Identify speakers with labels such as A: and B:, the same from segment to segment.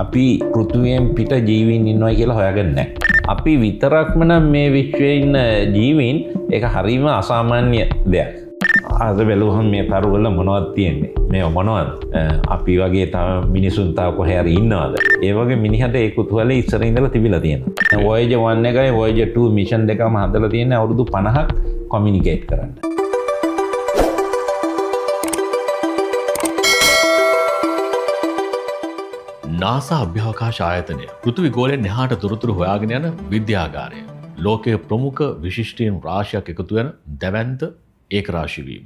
A: අපි පෘථිවියෙන් පිට ජීවීන් ඉන්නවා කියලා හොයාගන්නේ නැහැ. අපි විතරක්ම නම් මේ විශ්වයේ ඉන්න ජීවීන් ඒක හරීම අසාමාන්‍ය දෙයක්. අද බැලුවහම මේ තරුවල මොනවද තියෙන්නේ? මේ මොනවද? අපි වගේ තව මිනිසුන් තව කොහේ හරි ඉන්නවද? ඒ වගේ මිනිහට ඒ කුතුහලයේ ඉස්සර ඉඳලා තිබිලා තියෙනවා. Voyager 1 එකයි Voyager 2 මිෂන් දෙකම හදලා තියෙන්නේ අවුරුදු 50ක් කොමියුනිකේට් කරන්න.
B: නාසා අභ්‍යවකාශ ආයතනය පෘථිවි ගෝලයෙන් එහාට තොරතුරු හොයාගෙන යන විද්‍යාගාරය. ලෝකයේ ප්‍රමුඛ විශිෂ්ටීන් රාශියක් එකතු වෙන දැවැන්ත ඒකරාශී වීම.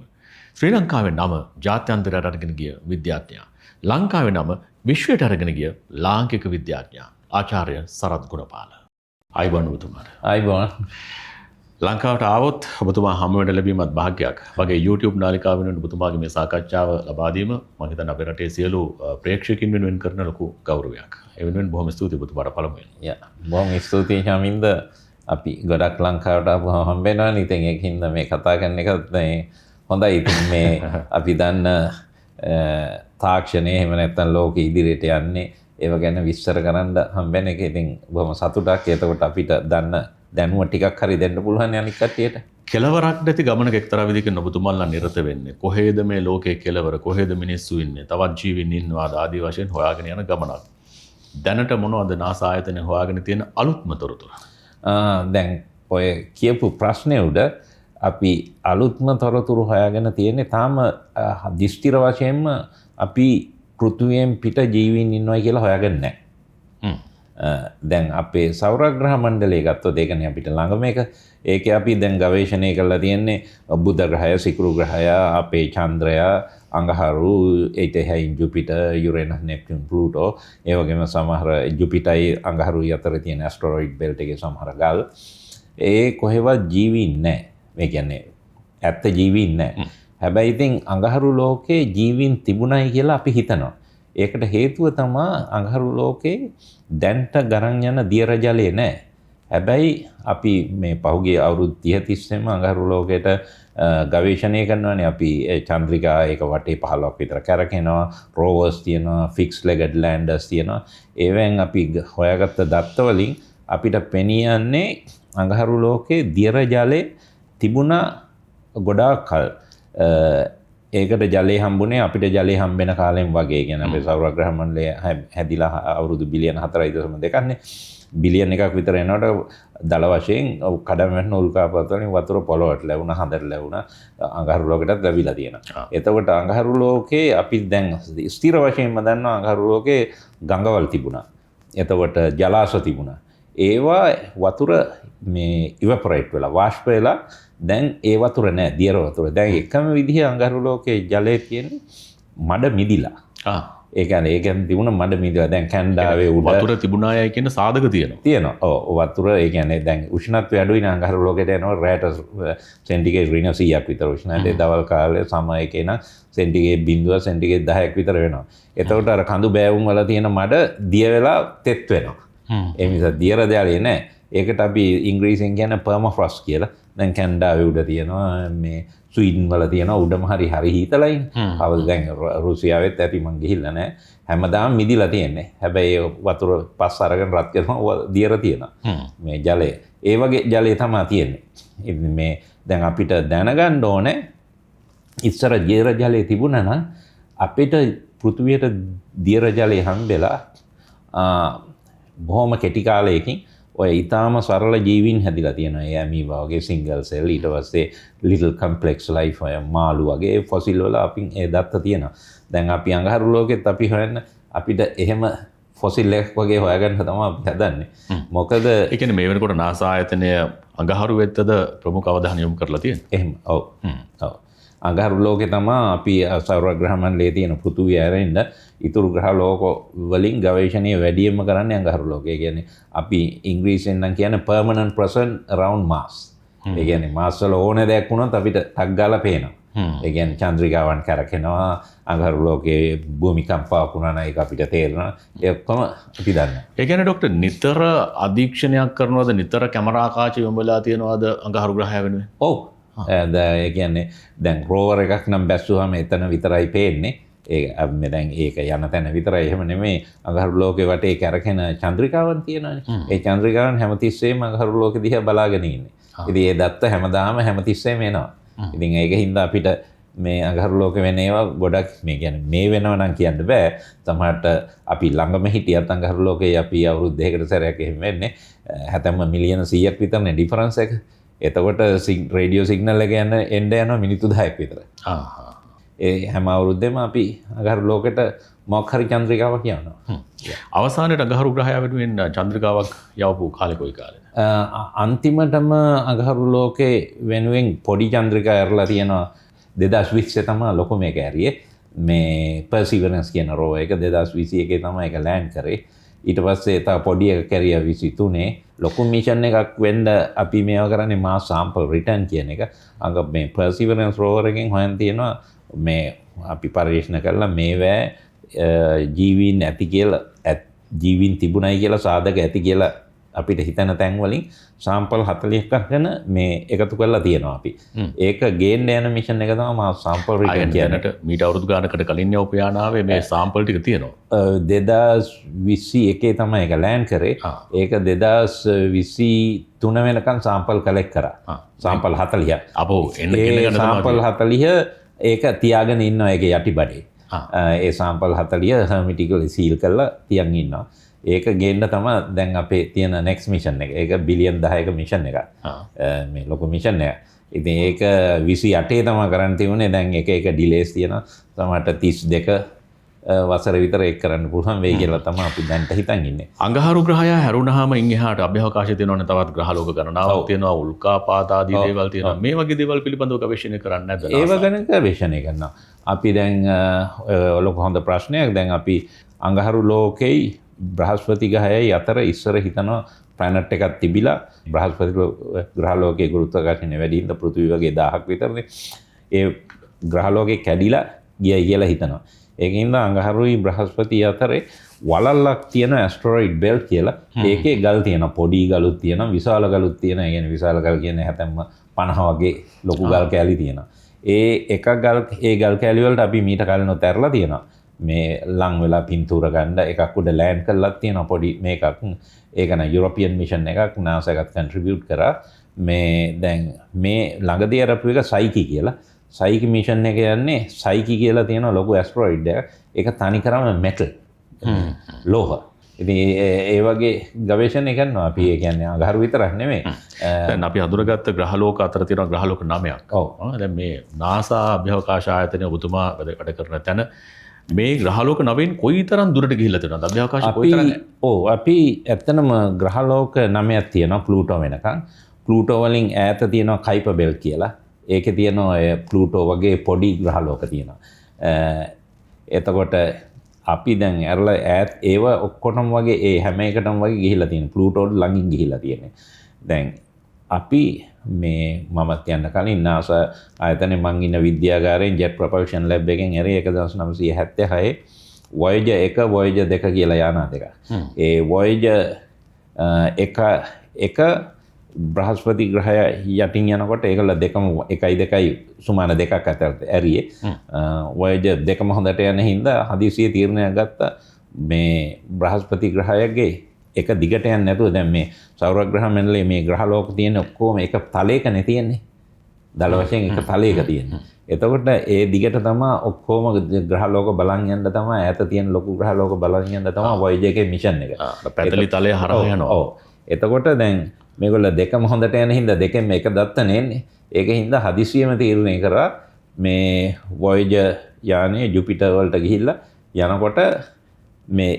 B: ශ්‍රී ලංකාවේ නම ජාත්‍යන්තරයට අරගෙන ගිය විද්‍යාඥයා. ලංකාවේ නම විශ්වයට අරගෙන ගිය ලාංකික විද්‍යාඥයා ආචාර්ය සරත් ගුණපාල. අයිබෝන් ඔබතුමාට.
A: අයිබෝන්.
B: ලංකාවට ආවොත් ඔබතුමා හමු වෙන්න ලැබීමත් භාග්‍යයක්. වගේ YouTube නාලිකාව වෙනුවෙන් ඔබතුමාගේ මේ සාකච්ඡාව ලබා දීම මම හිතන්නේ අපේ රටේ සියලු ප්‍රේක්ෂකයන් වෙනුවෙන් කරන ලොකු ගෞරවයක්. ඒ වෙනුවෙන් බොහොම ස්තුතියි ඔබතුමාට පළමුවෙන්.
A: බොහොම ස්තුතියි ශමින්ද. අපි ගොඩක් ලංකාවට ආවම හම්බ වෙනවානේ. ඉතින් ඒකින්ද මේ කතා කරන එකත් හොඳයි. ඉතින් මේ අපි දන්න තාක්ෂණය එහෙම නැත්නම් ලෝකෙ ඉදිරියට යන්නේ ඒව ගැන විස්තර කරන්න හම්බ වෙන එක. ඉතින් බොහොම සතුටක්. එතකොට අපිට දන්න දැනුම ටිකක් හරි දෙන්න පුළුවන් අනිත් කට්ටියට.
B: කෙලවරක් නැති ගමනක එක්තරා විදිහකින් ඔබතුමාලා නිරත වෙන්නේ. කොහේද මේ ලෝකයේ කෙලවර? කොහේද මිනිස්සු ඉන්නේ? තවත් ජීවීන් ඉන්නවාද? ආදී වශයෙන් හොයාගෙන යන ගමනක්. දැනට මොනවද නාසා ආයතනය හොයාගෙන තියෙන අලුත්ම තොරතුරු?
A: දැන් ඔය කියපු ප්‍රශ්නේ උඩ අපි අලුත්ම තොරතුරු හොයාගෙන තියෙන්නේ තාම දිස්තිර වශයෙන්ම අපි පෘථිවියෙන් පිට ජීවීන් ඉන්නවා කියලා හොයාගන්නේ නැහැ. දැන් අපේ සෞරග්‍රහ මණ්ඩලය ගත්තොත් ඒකනේ අපිට ළඟම එක. ඒකේ අපි දැන් ගවේෂණය කරලා තියෙන්නේ බුධ ග්‍රහය, සිකුරු ග්‍රහය, අපේ චන්ද්‍රය, අඟහරු, ඒතෙහින් ජුපිටර්, යුරේනස්, නෙප්ටියුන්, ප්ලූටෝ, ඒ වගේම සමහර ජුපිටර්යි අඟහරුයි අතර තියෙන ඇස්ටරොයිඩ් බෙල්ට් එකේ සමහර ගල්. ඒ කොහෙවත් ජීවීන් නැහැ. ඒ කියන්නේ ඇත්ත ජීවීන් නැහැ. හැබැයි ඉතින් අඟහරු ලෝකේ ජීවීන් තිබුණයි කියලා අපි හිතනවා. ඒකට හේතුව තමයි අඟහරු ලෝකේ දැන්ට ගරන් යන දියර ජලය නැහැ. හැබැයි අපි මේ පහුගිය අවුරුදු 30 තිස්සේම අඟහරු ලෝකයට ගවේෂණය කරනවානේ. අපි චන්ද්‍රිකා ඒක වටේ 15ක් විතර කැරකෙනවා. රෝවර්ස් තියෙනවා, ෆික්ස් ලෙගඩ් ලෑන්ඩර්ස් තියෙනවා. ඒවෙන් අපි හොයාගත්ත දත්ත වලින් අපිට පෙනී යන්නේ අඟහරු ලෝකේ දියර ජලය තිබුණා ගොඩාක් කල්. ඒකට ජලය හම්බුනේ අපිට ජලය හම්බෙන කාලෙන් වගේ. කියන අපේ සෞරග්‍රහ මණ්ඩලය හැදිලා අවුරුදු බිලියන 4.2නේ. බිලියන එකක් විතර එනකොට දල වශයෙන් කඩම වැටෙන උල්කාපාත වලින් වතුර පොළොවට ලැබුණා, හඳට ලැබුණා. අඟහරු ලෝකෙටත් ලැබිලා තියෙනවා. එතකොට අඟහරු ලෝකේ අපි දැන් ස්ථිර වශයෙන්ම දන්නවා අඟහරු ලෝකේ ගංගවල් තිබුණා. එතකොට ජලාශ තිබුණා. ඒවා වතුර මේ ඉවපොරේට් වෙලා වාෂ්ප වෙලා දැන් ඒ වතුර නැහැ, දියර වතුර. දැන් එකම විදිහ අඟහරු ලෝකේ ජලය තියෙන්නේ මඩ මිදිලා. ඒ කියන්නේ තිබුණ මඩ මිදිලා. දැන් කැනඩාවේ උඩ
B: වතුර තිබුණායයි කියන සාධක තියෙනවා.
A: තියෙනවා. ඔව් වතුර ඒ කියන්නේ දැන් උෂ්ණත්වය අඩුයි නේ අඟහරු ලෝකෙට යනවා. රැට සෙන්ටිග්‍රේඩ් ඍණ 100ක් විතර උෂ්ණත්වය. දවල් කාලේ සම එකේ නම් සෙන්ටිග්‍රේඩ් 0 සෙන්ටිග්‍රේඩ් 10ක් විතර වෙනවා. එතකොට අර කඳු බෑවුම් වල තියෙන මඩ දිය වෙලා තෙත් වෙනවා. ඒ නිසා දියර ජලය නැහැ. ඒකට අපි ඉංග්‍රීසියෙන් කියන්නේ පර්මෆ්‍රොස්ට් කියලා. දැන් කැනඩාවේ උඩ තියෙනවා, මේ ස්වීඩන් වල තියෙනවා උඩම හරි හීතලයි. අවුල් දැන් රුසියාවෙත් ඇති මං ගිහිල්ලා නැහැ. හැමදාම මිදිලා තියෙන්නේ. හැබැයි වතුර පස් අරගෙන රත් කරනවා දියර තියෙනවා. මේ ජලය. ඒ වගේ ජලය තමයි තියෙන්නේ. ඉතින් මේ දැන් අපිට දැනගන්න ඕනේ ඉස්සර දියර ජලය තිබුණා නම් අපිට පෘථිවියට දියර ජලය හම්බෙලා බොහොම කෙටි කාලයකින් ඔය ඊටාම සරල ජීවීන් හැදිලා තියෙනවා. ඒ ඇමීබා වගේ සිංගල් සෙල්, ඊට පස්සේ ලිටල් කම්ප්ලෙක්ස් ලයිෆ් ඔය මාළු වගේ ෆොසිල් වල අපි ඒ දත්ත තියෙනවා. දැන් අපි අඟහරු ලෝකෙත් අපි හොයන්න අපිට එහෙම ෆොසිල් එකක් වගේ හොයාගන්න තමයි අපි හදන්නේ. මොකද
B: ඒ කියන්නේ මේ වෙනකොට නාසා ආයතනය අඟහරු වෙත්තද ප්‍රමුඛ අවධානය යොමු කරලා තියෙන්නේ.
A: එහෙම. ඔව්. ඔව්. අඟහරු ලෝකේ තමයි අපි සෞරග්‍රහ මණ්ඩලයේ තියෙන පෘථුවිය ඇරෙන්න ඉතුරු ග්‍රහ ලෝක වලින් ගවේෂණය වැඩියෙන්ම කරන්නේ අඟහරු ලෝකය. ඒ කියන්නේ අපි ඉංග්‍රීසියෙන් නම් කියන්නේ permanent present around Mars. ඒ කියන්නේ මාස් වල ඕන දෙයක් වුණොත් අපිට ටක් ගාලා පේනවා. ඒ කියන්නේ චන්ද්‍රිකාවන් කරකිනවා, අඟහරු ලෝකයේ භූමිකම්පාවක් වුණා නම් ඒක අපිට තේරෙනවා. ඒ ඔක්කොම අපි දන්නවා.
B: ඒ කියන්නේ ડોක්ටර් නිතර අධීක්ෂණයක් කරනවද, නිතර කැමරා කාච යොමුලා තියනවද අඟහරු ග්‍රහය වෙනුවෙන්?
A: ඔව්. ඒ කියන්නේ දැන් රෝවර් එකක් නම් බැස්සුවාම එතන විතරයි පේන්නේ. මේ දැන් ඒක යන තැන විතරයි එහෙම නෙමෙයි අඟහරු ලෝකේ වටේ කැරකෙන චන්ද්‍රිකාවන් තියෙනවානේ. ඒ චන්ද්‍රිකාවන් හැමතිස්සෙම අඟහරු ලෝකෙ දිහා බලාගෙන ඉන්නේ. ඉතින් ඒ දත්ත හැමදාම හැමතිස්සෙම එනවා. ඉතින් ඒක හින්දා අපිට මේ අඟහරු ලෝකෙ වෙන ඒවා ගොඩක් මේ කියන්නේ මේ වෙනව නම් කියන්න බෑ. සමහරට අපි ළඟම හිටියත් අඟහරු ලෝකේ අපි අවුරුදු දෙකකට සැරයක් එහෙම වෙන්නේ. හැතැම්ම මිලියන 100ක් විතරනේ ඩිෆරන්ස් එක. එතකොට රේඩියෝ සිග්නල් එක එන්න යනවා මිනිත්තු 10ක් විතර. ඒ හැම අවුරුද්දෙම අපි අඟහරු ලෝකෙට මොකක් හරි චන්ද්‍රිකාවක් යවනවා.
B: අවසානයේ අඟහරු ග්‍රහය වෙනුවෙන් චන්ද්‍රිකාවක් යවපු කාලේ කොයි කාලේද?
A: අන්තිමටම අඟහරු ලෝකේ වෙනුවෙන් පොඩි චන්ද්‍රිකා ඇරලා තියෙනවා 2020 තමයි ලොකු මේක ඇරියේ. මේ පර්සිවරන්ස් කියන රෝ එක 2021 තමයි ඒක ලෑන්ඩ් කරේ. ඊට පස්සේ තව පොඩි එක කැරියා 23 ලොකු මිෂන් එකක් වෙන්න අපි මේවා කරන්නේ මාස් සාම්පල් රිටර්න් කියන එක. අඟ මේ පර්සිවරන්ස් රෝවර් එකෙන් හොයන් තියෙනවා මේ අපි පරීක්ෂණ කරලා මේවැ ජීවීන් ඇති කියලා ජීවීන් තිබුණයි කියලා සාධක ඇති කියලා අපිට හිතන තැන් වලින් සාම්පල් 40ක් අරගෙන මේ එකතු කරලා තියෙනවා අපි. ඒක ගේන්න යන මිෂන් එක තමයි මාස් සාම්පල් රිටර්න් කියන්නේ.
B: මීට අවුරුදු ගානකට කලින් යවපු යානාවේ මේ සාම්පල් ටික තියෙනවා.
A: 2021 තමයි ඒක ලෑන්ඩ් කරේ. ඒක 2023 වෙනකන් සාම්පල් කලෙක්ට් කරා. සාම්පල් 40ක්.
B: අපෝ එන්න
A: සාම්පල් 40 ඒක තියාගෙන ඉන්නවා ඒකේ යටිබඩේ. ඒ සාම්පල් 40 හර්මිටිකලි සීල් කරලා තියන් ඉන්නවා. ඒක ගේන්න තමයි දැන් අපේ තියෙන next mission එක. ඒක බිලියන් 10ක mission එකක්. මේ ලොකු mission එක. ඉතින් ඒක 28 තමයි කරන්න තියුනේ. දැන් එක delays තියෙනවා. සමහරට 32 වසර විතර ඒක කරන්න පුළුවන් වෙයි කියලා තමයි අපි දැන්ට හිතන් ඉන්නේ.
B: අඟහරු ග්‍රහය හැරුණාම ඉන් එහාට අභ්‍යවකාශය තියෙනවනේ තවත් ග්‍රහලෝක ගණනාවක් තියෙනවා උල්කාපාත ආදී දේවල් තියෙනවා. මේ වගේ දේවල් පිළිබඳව ගවේෂණය කරන්නේ නැද්ද?
A: ඒව ගැන ගවේෂණය කරනවා. අපි දැන් ලොකු හොඳ ප්‍රශ්නයක්. දැන් අපි අඟහරු ලෝකෙයි බ්‍රහස්පති ග්‍රහයයි අතර ඉස්සර හිතනවා ප්ලැනට් එකක් තිබිලා බ්‍රහස්පති ග්‍රහලෝකයේ ගුරුත්වාකර්ෂණය වැඩි හින්දා පෘථිවි වගේ 1000ක් විතරනේ. ඒ ග්‍රහලෝකේ කැඩිලා ගියයි කියලා හිතනවා. ඒකින්ද අඟහරුයි බ්‍රහස්පති අතරේ වලල්ලක් තියෙන ඇස්ටරොයිඩ් බෙල්ට් කියලා. ඒකේ ගල් තියෙනවා. පොඩි ගලුත් තියෙනවා, විශාල ගලුත් තියෙනවා. ඒ කියන්නේ විශාල ගල් කියන්නේ හැතැම්ම 50 වගේ ලොකු ගල් කැලි තියෙනවා. ඒ ගල් කැලි වලට අපි මීට කලින් උතරලා තියෙනවා. මේ ලං වෙලා පින්තූර ගන්න එකක් උඩ ලෑන්ඩ් කරලා තියෙනවා පොඩි මේකක්. ඒක න යුරෝපියන් මිෂන් එකක් NASA එකත් කන්ට්‍රිබියුට් කරා. මේ දැන් මේ ළඟදී අරපු එක සයිකි කියලා. සයිකි මිෂන් එක යන්නේ සයිකි කියලා තියෙන ලොකු ඇස්ටරොයිඩ් එකක්. ඒක තනිකරම මෙටල් ලෝහ. ඉතින් ඒ වගේ ගවේෂණ කරනවා අපි. ඒ කියන්නේ අඟහරු විතරක් නෙමෙයි.
B: දැන් අපි අඳුරගත්ත ග්‍රහලෝක අතර තියෙනවා ග්‍රහලෝක 9ක්.
A: ඔව්.
B: දැන් මේ NASA අභ්‍යවකාශ ආයතනය ඔබතුමා වැඩ කරන තැන මේ ග්‍රහලෝක 9න් කොයිතරම් දුරට ගිහිල්ලා තියෙනවද? අභ්‍යවකාශය කොයිතරම්?
A: ඔව් අපි ඇත්තනම ග්‍රහලෝක 9ක් තියෙනවා ප්ලූටෝ වෙනකන්. ප්ලූටෝ වලින් ඈත තියෙනවා කයිපර් බෙල්ට් කියලා. ඒකේ තියෙනවා ප්ලූටෝ වගේ පොඩි ග්‍රහලෝක තියෙනවා. එතකොට අපි දැන් ඇරලා ඈත් ඒව ඔක්කොටම වගේ ඒ හැම එකටම වගේ ගිහිල්ලා තියෙනවා. ප්ලූටෝට ළඟින් ගිහිල්ලා තියෙන්නේ. දැන් අපි මේ මමත් යන්න කලින් NASA ආයතනයේ මං ඉන්න විද්‍යාගාරයෙන් ජෙට් ප්‍රොපල්ෂන් ලැබ් එකෙන් ඇරේ 1976 Voyager 1 Voyager 2 කියලා යානා දෙකක්. ඒ Voyager 1 බ්‍රහස්පති ග්‍රහය යටින් යනකොට ඒකල දෙකම 1.2 සුමාන දෙකක් අතර ඇරියේ. Voyager 2ම හොඳට යන හින්දා හදිසියේ තීරණයක් ගත්තා මේ බ්‍රහස්පති ග්‍රහයගේ එක දිගට යන්නේ නැතුව දැන් මේ සෞර ග්‍රහ මණ්ඩලයේ මේ ග්‍රහලෝක තියෙන ඔක්කොම එක තලයකනේ තියෙන්නේ. දල වශයෙන් එක තලයක තියෙන්නේ. එතකොට ඒ දිගට තමයි ඔක්කොම ග්‍රහලෝක බලන් යන්න තමයි ඈත තියෙන ලොකු ග්‍රහලෝක බලන් යන්න තමයි Voyager එකේ මිෂන් එක.
B: පැතලි තලය හරහා යනවා.
A: ඔව්. එතකොට දැන් මේගොල්ලෝ දෙකම හොඳට යන හින්දා දෙකෙන්ම එක දත්ත නෙන්නේ. ඒක හින්දා හදිසියෙම තීරණය කරා මේ Voyager යානය ජුපිටර් වලට ගිහිල්ලා යනකොට මේ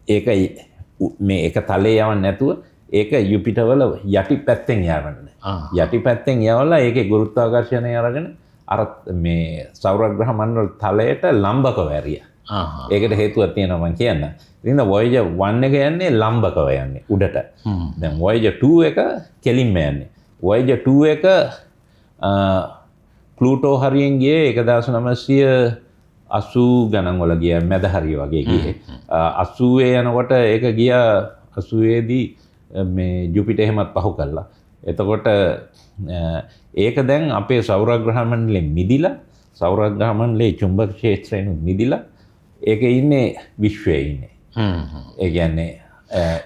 A: ඒක මේ එක තලයේ යවන්න නැතුව ඒක යුපිටර් වල යටි පැත්තෙන් යවන්න. යටි පැත්තෙන් යවලා ඒකේ ගුරුත්වාකර්ෂණය අරගෙන අර මේ සෞර ග්‍රහ මණ්ඩල තලයට ලම්බකව ඇරියා. ඒකට හේතුවක් තියෙනවා මම කියන්න. ඉතින් Voyager 1 එක යන්නේ ලම්බකව යන්නේ උඩට. දැන් Voyager 2 එක කෙලින්ම යන්නේ. Voyager 2 එක ප්ලූටෝ හරියෙන් ගියේ 1980 ගණන් වල ගියා මැද හරිය වගේ ගියේ. 80 යනකොට ඒක ගියා 80 දී මේ ජුපිටර් එහෙමත් පහු කළා. එතකොට ඒක දැන් අපේ සෞර ග්‍රහ මණ්ඩලෙ මිදිලා සෞරග්‍රහ මණ්ඩලයේ චුම්බක ක්ෂේත්‍රයෙන් මිදිලා ඒක ඉන්නේ විශ්වයේ ඉන්නේ. ඒ කියන්නේ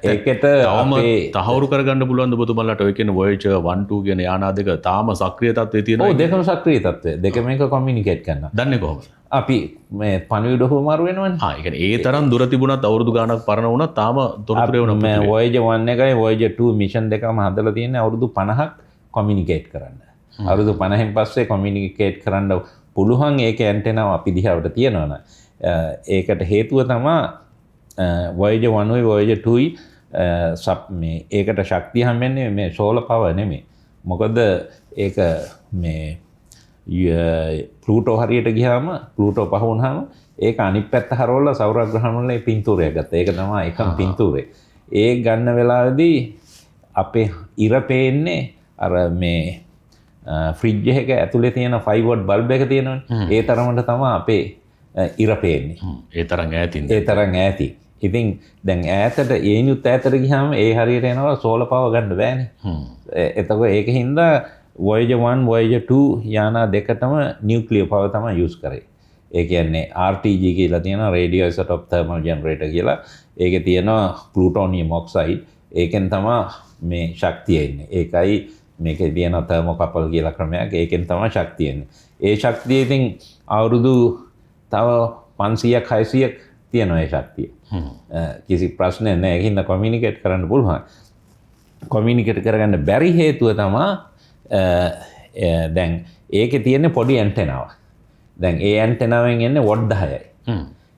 A: ඒකට
B: තවම තහවුරු කරගන්න පුළුවන් ද ඔබතුමලාට ඔය කියන Voyager 1 2 කියන යානා දෙක තාම සක්‍රිය තත්ත්වයේ තියෙනවා?
A: ඔව් දෙකම සක්‍රිය තත්ත්වය. දෙකම එක කොමියුනිකේට් කරනවා.
B: දන්නේ කොහොමද?
A: අපි මේ පණිවිඩ හුවමාරු වෙනවනේ.
B: ඒ කියන්නේ ඒ තරම් දුර තිබුණත් අවුරුදු ගාණක් පරණ වුණත් තාම තොරතුරු එවන
A: මේ Voyager 1 එකයි Voyager 2 මිෂන් දෙකම හදලා තියෙන්නේ අවුරුදු 50ක් කොමියුනිකේට් කරන්න. අවුරුදු 50න් පස්සේ කොමියුනිකේට් කරන්න පුළුවන් ඒක ඇන්ටෙනාව අපි දිහාවට තියෙනවනේ. ඒකට හේතුව තමයි Voyager 1 Voyager 2 මේ ඒකට ශක්තිය හම්බෙන්නේ මේ සෝලර් පවර් නෙමෙයි. මොකද ඒක මේ ප්ලූටෝ හරියට ගියාම ප්ලූටෝ පහ වුණාම ඒක අනිත් පැත්ත හරවලා සෞරග්‍රහ මණ්ඩලයේ පින්තූරයක් ගත්තා. ඒක තමයි එකම පින්තූරේ. ඒ ගන්න වෙලාවේදී අපේ ඉර පේන්නේ අර මේ ෆ්‍රිජ් එක ඇතුලේ තියෙන 5 වොට් බල්බ් එක තියෙනවනේ. ඒ තරමට තමයි අපේ ඉර පේන්නේ.
B: ඒ තරම් ඈතින්.
A: ඒ තරම් ඈතින්. ඉතින් දැන් ඈතට ඒනියුත් ඈතට ගියාම ඒ හරියට එනවා සෝලර් පවර් ගන්න බෑනේ. එතකොට ඒක හින්දා Voyager 1 Voyager 2 යානා දෙකටම නියුක්ලියර් පවර් තමයි යූස් කරේ. ඒ කියන්නේ RTG කියලා තියෙනවා රේඩියෝ අයිසොටොප් තර්මල් ජෙනරේටර් කියලා. ඒකේ තියෙනවා ප්ලූටෝනියම් ඔක්සයිඩ්. ඒකෙන් තමයි මේ ශක්තිය එන්නේ. ඒකයි මේකේ තියෙන තර්මෝකපල් කියලා ක්‍රමයක්. ඒකෙන් තමයි ශක්තිය එන්නේ. ඒ ශක්තිය ඉතින් අවුරුදු තව 500ක් 600ක් තියෙනවා ඒ ශක්තිය. කිසි ප්‍රශ්නයක් නැහැ. ඒකින්ද කොමියුනිකේට් කරන්න පුළුවන්. කොමියුනිකේට් කරගන්න බැරි හේතුව තමයි දැන් ඒකේ තියෙන පොඩි ඇන්ටෙනාවක්. දැන් ඒ ඇන්ටෙනාවෙන් එන්නේ වොට් 10යි.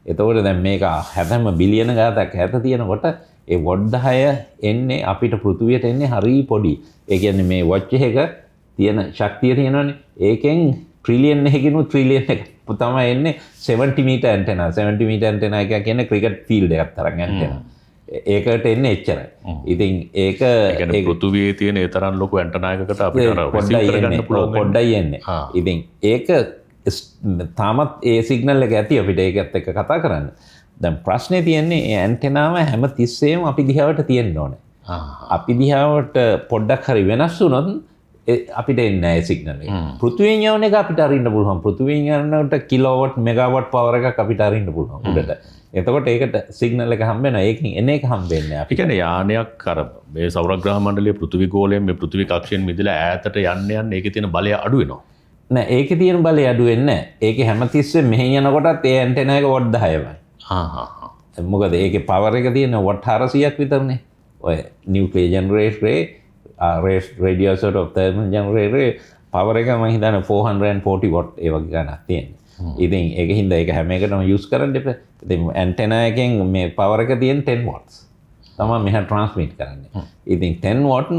A: එතකොට දැන් මේක හැතැම්ම බිලියන ගාතක් හැත තියෙනකොට ඒ වොට් 10 එන්නේ අපිට පෘථුවියට එන්නේ හරි පොඩි. ඒ කියන්නේ මේ වොච් එක තියෙන ශක්තිය තියෙනවනේ. ඒකෙන් ට්‍රිලියන් එකකිනු ට්‍රිලියන් එක තමයි එන්නේ 70 මීටර් ඇන්ටෙනා. 70 මීටර් ඇන්ටෙනා එක කියන්නේ ක්‍රිකට් ෆීල්ඩ් එකක් තරම් ඇන්ටෙනා. ඒකට එන්නේ එච්චරයි. ඉතින් ඒක
B: කියන්නේ පෘථුවියේ තියෙන ඒ තරම් ලොකු ඇන්ටෙනා එකකට අපිට රිසීව් කරගන්න පුළුවන්.
A: පොඩ්ඩයි එන්නේ. ඉතින් ඒක තාමත් ඒ සිග්නල් එක ඇති අපිට ඒකත් එක්ක කතා කරන්න. දැන් ප්‍රශ්නේ තියෙන්නේ ඒ ඇන්ටෙනාව හැම තිස්සෙම අපි දිහාවට තියෙන්න ඕනේ. අපි දිහාවට පොඩ්ඩක් හරි වෙනස් වුණොත් අපිට එන්නේ නැහැ සිග්නල් එක. පෘථුවියෙන් යවන එක අපිට අරින්න පුළුවන්. පෘථුවියෙන් යනකොට කිලෝවොට් මෙගාවොට් පවර් එකක් අපිට අරින්න පුළුවන් උඩට. එතකොට ඒකට සිග්නල් එක හම්බ වෙනවා. ඒකෙන් එන එක හම්බෙන්නේ නැහැ.
B: අපි කියන්නේ යානයක් අර මේ සෞරග්‍රහ මණ්ඩලයේ පෘථිවි ගෝලයෙන් මේ පෘථිවි කක්ෂයෙන් මිදලා ඈතට යන්න ඒකේ තියෙන බලය අඩු වෙනවා.
A: නෑ ඒකේ තියෙන බලය අඩු වෙන්නේ නැහැ. ඒකේ හැමතිස්සෙම මෙහෙන් යනකොටත් ඒ ඇන්ටෙනා එක වොට් 10යි. මොකද ඒකේ පවර් එක තියෙන වොට් 400ක් විතරනේ. ඔය නියුක්ලියර් ජෙනරේටරේ රේඩියෝ අයිසොටොප් තර්මල් ජෙනරේටරේ පවර් එක මම හිතන්නේ 440 වොට් ඒ වගේ ගණනක් තියෙනවා. ඉතින් ඒක හින්දා ඒක හැම එකටම යූස් කරන්න එපා. ඉතින් ඇන්ටෙනා එකෙන් මේ පවර් එක තියෙන 10 වොට්ස්. තමයි මෙහා ට්‍රාන්ස්මිට් කරන්නේ. ඉතින් 10 වොට්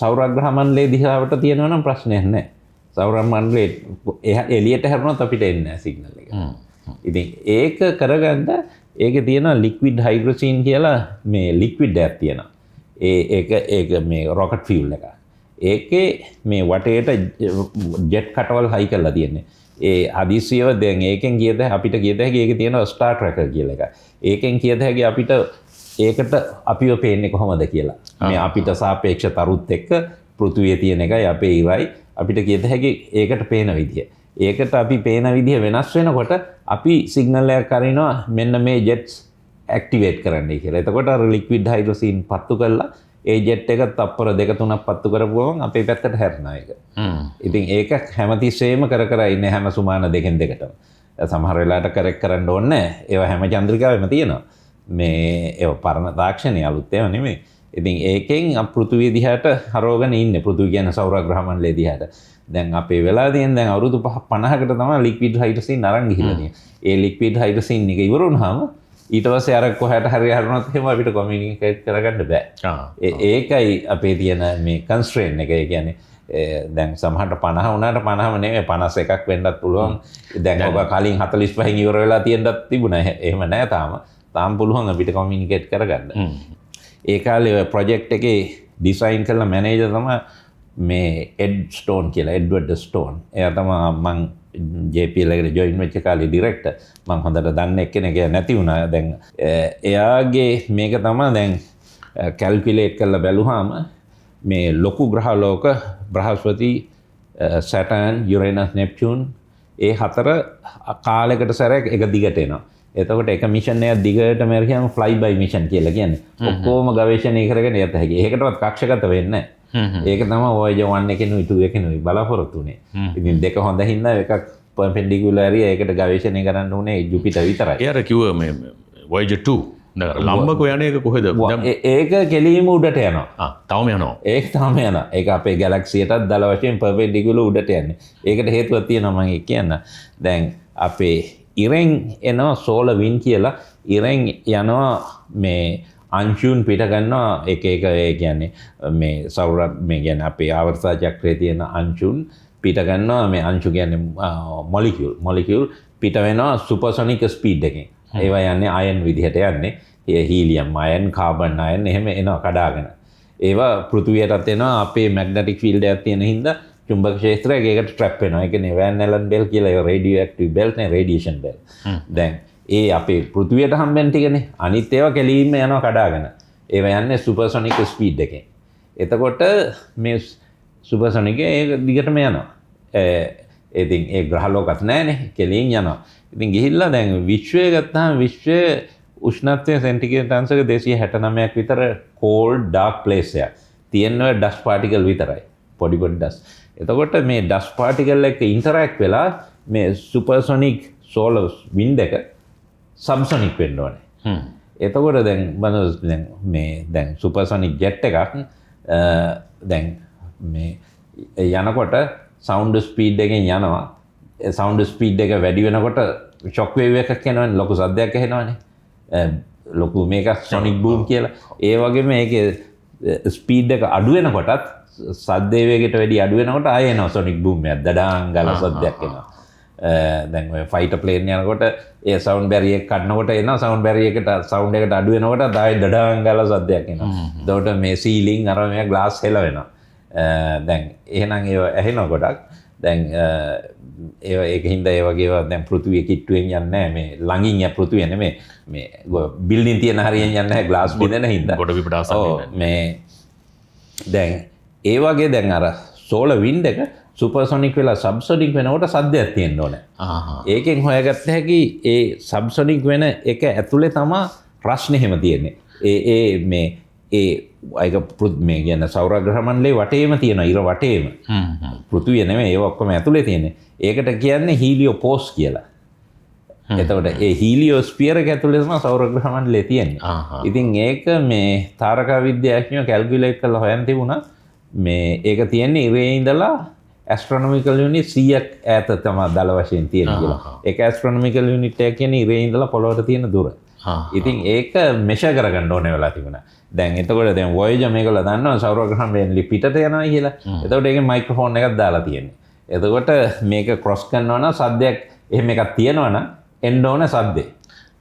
A: සෞරග්‍රහ මණ්ඩලයේ දිහාවට තියෙනවා නම් ප්‍රශ්නයක් නැහැ. සෞර මණ්ඩලයේ එළියට හැරුණොත් අපිට එන්නේ නැහැ සිග්නල් එක. ඉතින් ඒක කරගන්න ඒකේ තියෙන ලික්විඩ් හයිඩ්‍රොජන් කියලා මේ ලික්විඩ් එකක් තියෙනවා. ඒක මේ රොකට් ෆියුල් එක. ඒකේ මේ වටේට ජෙට් කටවල් හයි කරලා තියෙන්නේ. ඒ හදිසියව දැන් ඒකෙන් කියද අපිට කියද හැකි ඒකේ තියෙන ස්ටාර් ට්‍රැකර් කියලා එක. ඒකෙන් කියද හැකි අපිට ඒකට අපිව පේන්නේ කොහොමද කියලා. මේ අපිට සාපේක්ෂ තරුත් එක්ක පෘථුවියේ තියෙන එකයි අපේ ඉරයි අපිට කියද හැකි ඒකට පේන විදිය. ඒකට අපි පේන විදිය වෙනස් වෙනකොට අපි සිග්නල් එකක් අරිනවා මෙන්න මේ ජෙට්ස් ඇක්ටිවේට් කරන්නයි කියලා. එතකොට අර ලික්විඩ් හයිඩ්‍රොජන් පත්තු කරලා ඒ ජෙට් එක තප්පර 2-3ක් පත්තු කරපුවම අපේ පැත්තට හැරෙනවා ඒක. ඉතින් ඒක හැමතිස්සෙම කර ඉන්නේ හැම සුමාන දෙකෙන් දෙකටම. සමහර වෙලාවට කරෙක්ට් කරන්න ඕනේ නැහැ. ඒවා හැම චන්ද්‍රිකාවෙම තියෙනවා. මේ ඒව පරණ තාක්ෂණي අලුත් ඒවා නෙමෙයි. ඉතින් ඒකෙන් පෘථුවිය දිහාට හරවගෙන ඉන්නේ. පෘථුවිය කියන සෞරග්‍රහ මණ්ඩලයේ දිහාට. දැන් අපේ වෙලා තියෙන දැන් අවුරුදු 50කට තමයි ලික්විඩ් හයිඩ්‍රොජන් අරන් ගිහිල්ලා තියෙන්නේ. ඒ ලික්විඩ් හයිඩ්‍රොජන් එක ඉවර වුණාම ඊට පස්සේ අර කොහට හරි හරුණත් එහෙම අපිට කොමියුනිකේට් කරගන්න බෑ. ඒකයි අපේ තියෙන මේ කන්ස්ට්‍රේන්ට් එක. ඒ කියන්නේ දැන් සමහරට 50 වුණාට 50ම නෙමෙයි 51ක් වෙන්නත් පුළුවන්. දැන් ඔබ කලින් 45න් ඉවර වෙලා තියෙන්නත් තිබුණා. එහෙම නෑ තාම. තාම පුළුවන් අපිට කොමියුනිකේට් කරගන්න. ඒ කාලේ ප්‍රොජෙක්ට් එකේ ඩිසයින් කරලා මැනේජර් තමයි මේ එඩ්වඩ් ස්ටෝන්. එයා තමයි මං JPL එකට ජොයින් වෙච්ච කාලේ ඩිරෙක්ටර්. මං හොඳට දන්න එක්කෙනෙක් නැති වුණා. දැන් එයාගේ මේක තමයි දැන් කැල්කියුලේට් කරලා බැලුවාම මේ ලොකු ග්‍රහ ලෝක බ්‍රහස්පති, සැටර්න්, යුරේනස්, නෙප්චූන් ඒ 4 කාලයකට සැරයක් එක දිගට එනවා. එතකොට එක මිෂන් එකක් දිගට මෙරියම් ෆ්ලයි බයි මිෂන් කියලා කියන්නේ. ඔක්කොම ගවේෂණය කරගෙන යත හැකි. ඒකටවත් කක්ෂගත වෙන්නේ නැහැ. ඒක තමයි Voyager 1 එකෙනුයි 2 එකෙනුයි බලාපොරොත්තු වෙන්නේ. ඉතින් දෙක හොඳ හින්දා එකක් perpendicularly ඒකට ගවේෂණය කරන්න උනේ ජුපිටර් විතරයි.
B: ඒ අර කිව්ව මේ Voyager 2 ලම්බක යන එක කොහෙද?
A: ඒක කෙලීම උඩට යනවා.
B: තවම යනවා.
A: ඒක තාම යනවා. ඒක අපේ ගැලැක්සියටත් දල වශයෙන් perpendicular උඩට යන්නේ. ඒකට හේතුවක් තියෙනවා මම කියන්න. දැන් අපේ ඉරෙන් එනවා සෝලර් වින්ඩ් කියලා. ඉරෙන් යනවා මේ අංශුන් පිට ගන්නවා එක ඒ කියන්නේ මේ සෞර මේ කියන්නේ අපේ ආවර්තන චක්‍රයේ තියෙන අංශුන් පිට ගන්නවා මේ අංශු කියන්නේ මොලිකියුල් පිට වෙනවා සුපර්සොනික් ස්පීඩ් එකකින්. ඒවා යන්නේ අයන් විදිහට යන්නේ. ඒ හීලියම් අයන් කාබන් අයන් එහෙම එනවා කඩාගෙන. ඒවා පෘථිවියටත් එනවා අපේ මැග්නටික් ෆීල්ඩ් එකක් තියෙන හින්දා චුම්බක ක්ෂේත්‍රයක ඒකට ට්‍රැප් වෙනවා. ඒ කියන්නේ වෑන් ඇලන් බෙල් කියලා ඒ රේඩියෝ ඇක්ටිව් බෙල්ට් නේ රේඩියේෂන් බෙල්. දැන් ඒ අපේ පෘථිවියට හම්බෙන ටිකනේ. අනිත් ඒවා කෙලින්ම යනවා කඩාගෙන. ඒවා යන්නේ සුපර්සොනික් ස්පීඩ් එකෙන්. එතකොට මේ සුපර්සොනික් ඒක දිගටම යනවා. ඉතින් ඒ ග්‍රහලෝකත් නැහැනේ. කෙලින් යනවා. ඉතින් ගිහිල්ලා දැන් විශ්වය ගත්තාම විශ්වයේ උෂ්ණත්වය සෙන්ටිග්‍රේඩ් අංශක 269ක් විතර cold dark place එකක්. තියෙනවා dust particle විතරයි. පොඩි dust. එතකොට මේ dust particle එක interact වෙලා මේ supersonic solar wind එක subsonic වෙන්න ඕනේ. එතකොට දැන් දැන් supersonic jet එකක් දැන් මේ යනකොට sound speed එකෙන් යනවා. sound speed එක වැඩි වෙනකොට shock wave එකක් එනවනේ ලොකු සද්දයක් ඇහෙනවනේ. ලොකු මේක sonic boom කියලා. ඒ වගේම මේකේ ස්පීඩ් එක අඩු වෙනකොටත් සද්දේ වේගයට වැඩි අඩු වෙනකොට ආයෙ එනවා sonic boom එකක්. දඩාං ගාලා සද්දයක් එනවා. දැන් ඔය ෆයිටර් ප්ලේන් යනකොට ඒ සවුන්ඩ් බැරියර් එක කඩනකොට එනවා සවුන්ඩ් බැරියර් එකට සවුන්ඩ් එකට අඩු වෙනකොට ආයෙ දඩාං ගාලා සද්දයක් එනවා. එතකොට මේ සීලින් අර මේ ග්ලාස් හෙල වෙනවා. දැන් එහෙනම් ඒව ඇහෙනවා ගොඩක්. දැන් ඒක හින්දා ඒ වගේ ඒවා දැන් පෘථිවිය කිට්ටුවෙන් යන්නේ නැහැ මේ ළඟින් ය පෘථිවිය නෙමෙයි මේ බිල්ඩින් තියෙන හරියෙන් යන්නේ නැහැ ග්ලාස් බින්දෙන හින්දා
B: ගොඩ පිටට ආසන්න
A: මේ දැන් ඒ වගේ දැන් අර සෝලර් වින්ඩ් එක සුපර්සොනික් වෙලා සබ්සොනික් වෙනකොට සද්දයක් තියෙන්න ඕනේ. ඒකෙන් හොයාගත්ත හැකි ඒ සබ්සොනික් වෙන එක ඇතුලේ තමයි රස්නේ හැම තියෙන්නේ. ඒක මේ කියන්නේ සෞරග්‍රහ මණ්ඩලයේ වටේම තියෙනවා ඉර වටේම. පෘථිවිය නෙමෙයි ඒක ඔක්කොම ඇතුලේ තියෙන්නේ. ඒකට කියන්නේ හීලියෝපෝස් කියලා. එතකොට ඒ හීලියෝස්ෆියර් එක ඇතුලේ තමයි සෞරග්‍රහ මණ්ඩලය තියෙන්නේ. ඉතින් ඒක මේ තාරකා විද්‍යාඥයෝ කැල්කියුලේට් කරලා හොයන් තිබුණා මේ ඒක තියෙන්නේ ඉරේ ඉඳලා ඇස්ට්‍රොනොමිකල් යුනිට් 100ක් ඈත තමයි දල වශයෙන් තියෙන්නේ කියලා. ඒක ඇස්ට්‍රොනොමිකල් යුනිට් එක කියන්නේ ඉරේ ඉඳලා පොළොවට තියෙන දුර. ඉතින් ඒක මෙෂර් කරගන්න ඕනේ වෙලා තිබුණා. දැන් එතකොට දැන් Voyager මේකලා දන්නවා සෞරග්‍රහයෙන් පිටට යනවා කියලා. එතකොට ඒකේ මයික්‍රොෆෝන් එකක් දාලා තියෙන්නේ. එතකොට මේක ක්‍රොස් කරනවා නම් සද්දයක් එහෙම එකක් තියෙනවා නම් එන්න ඕනේ සද්දේ.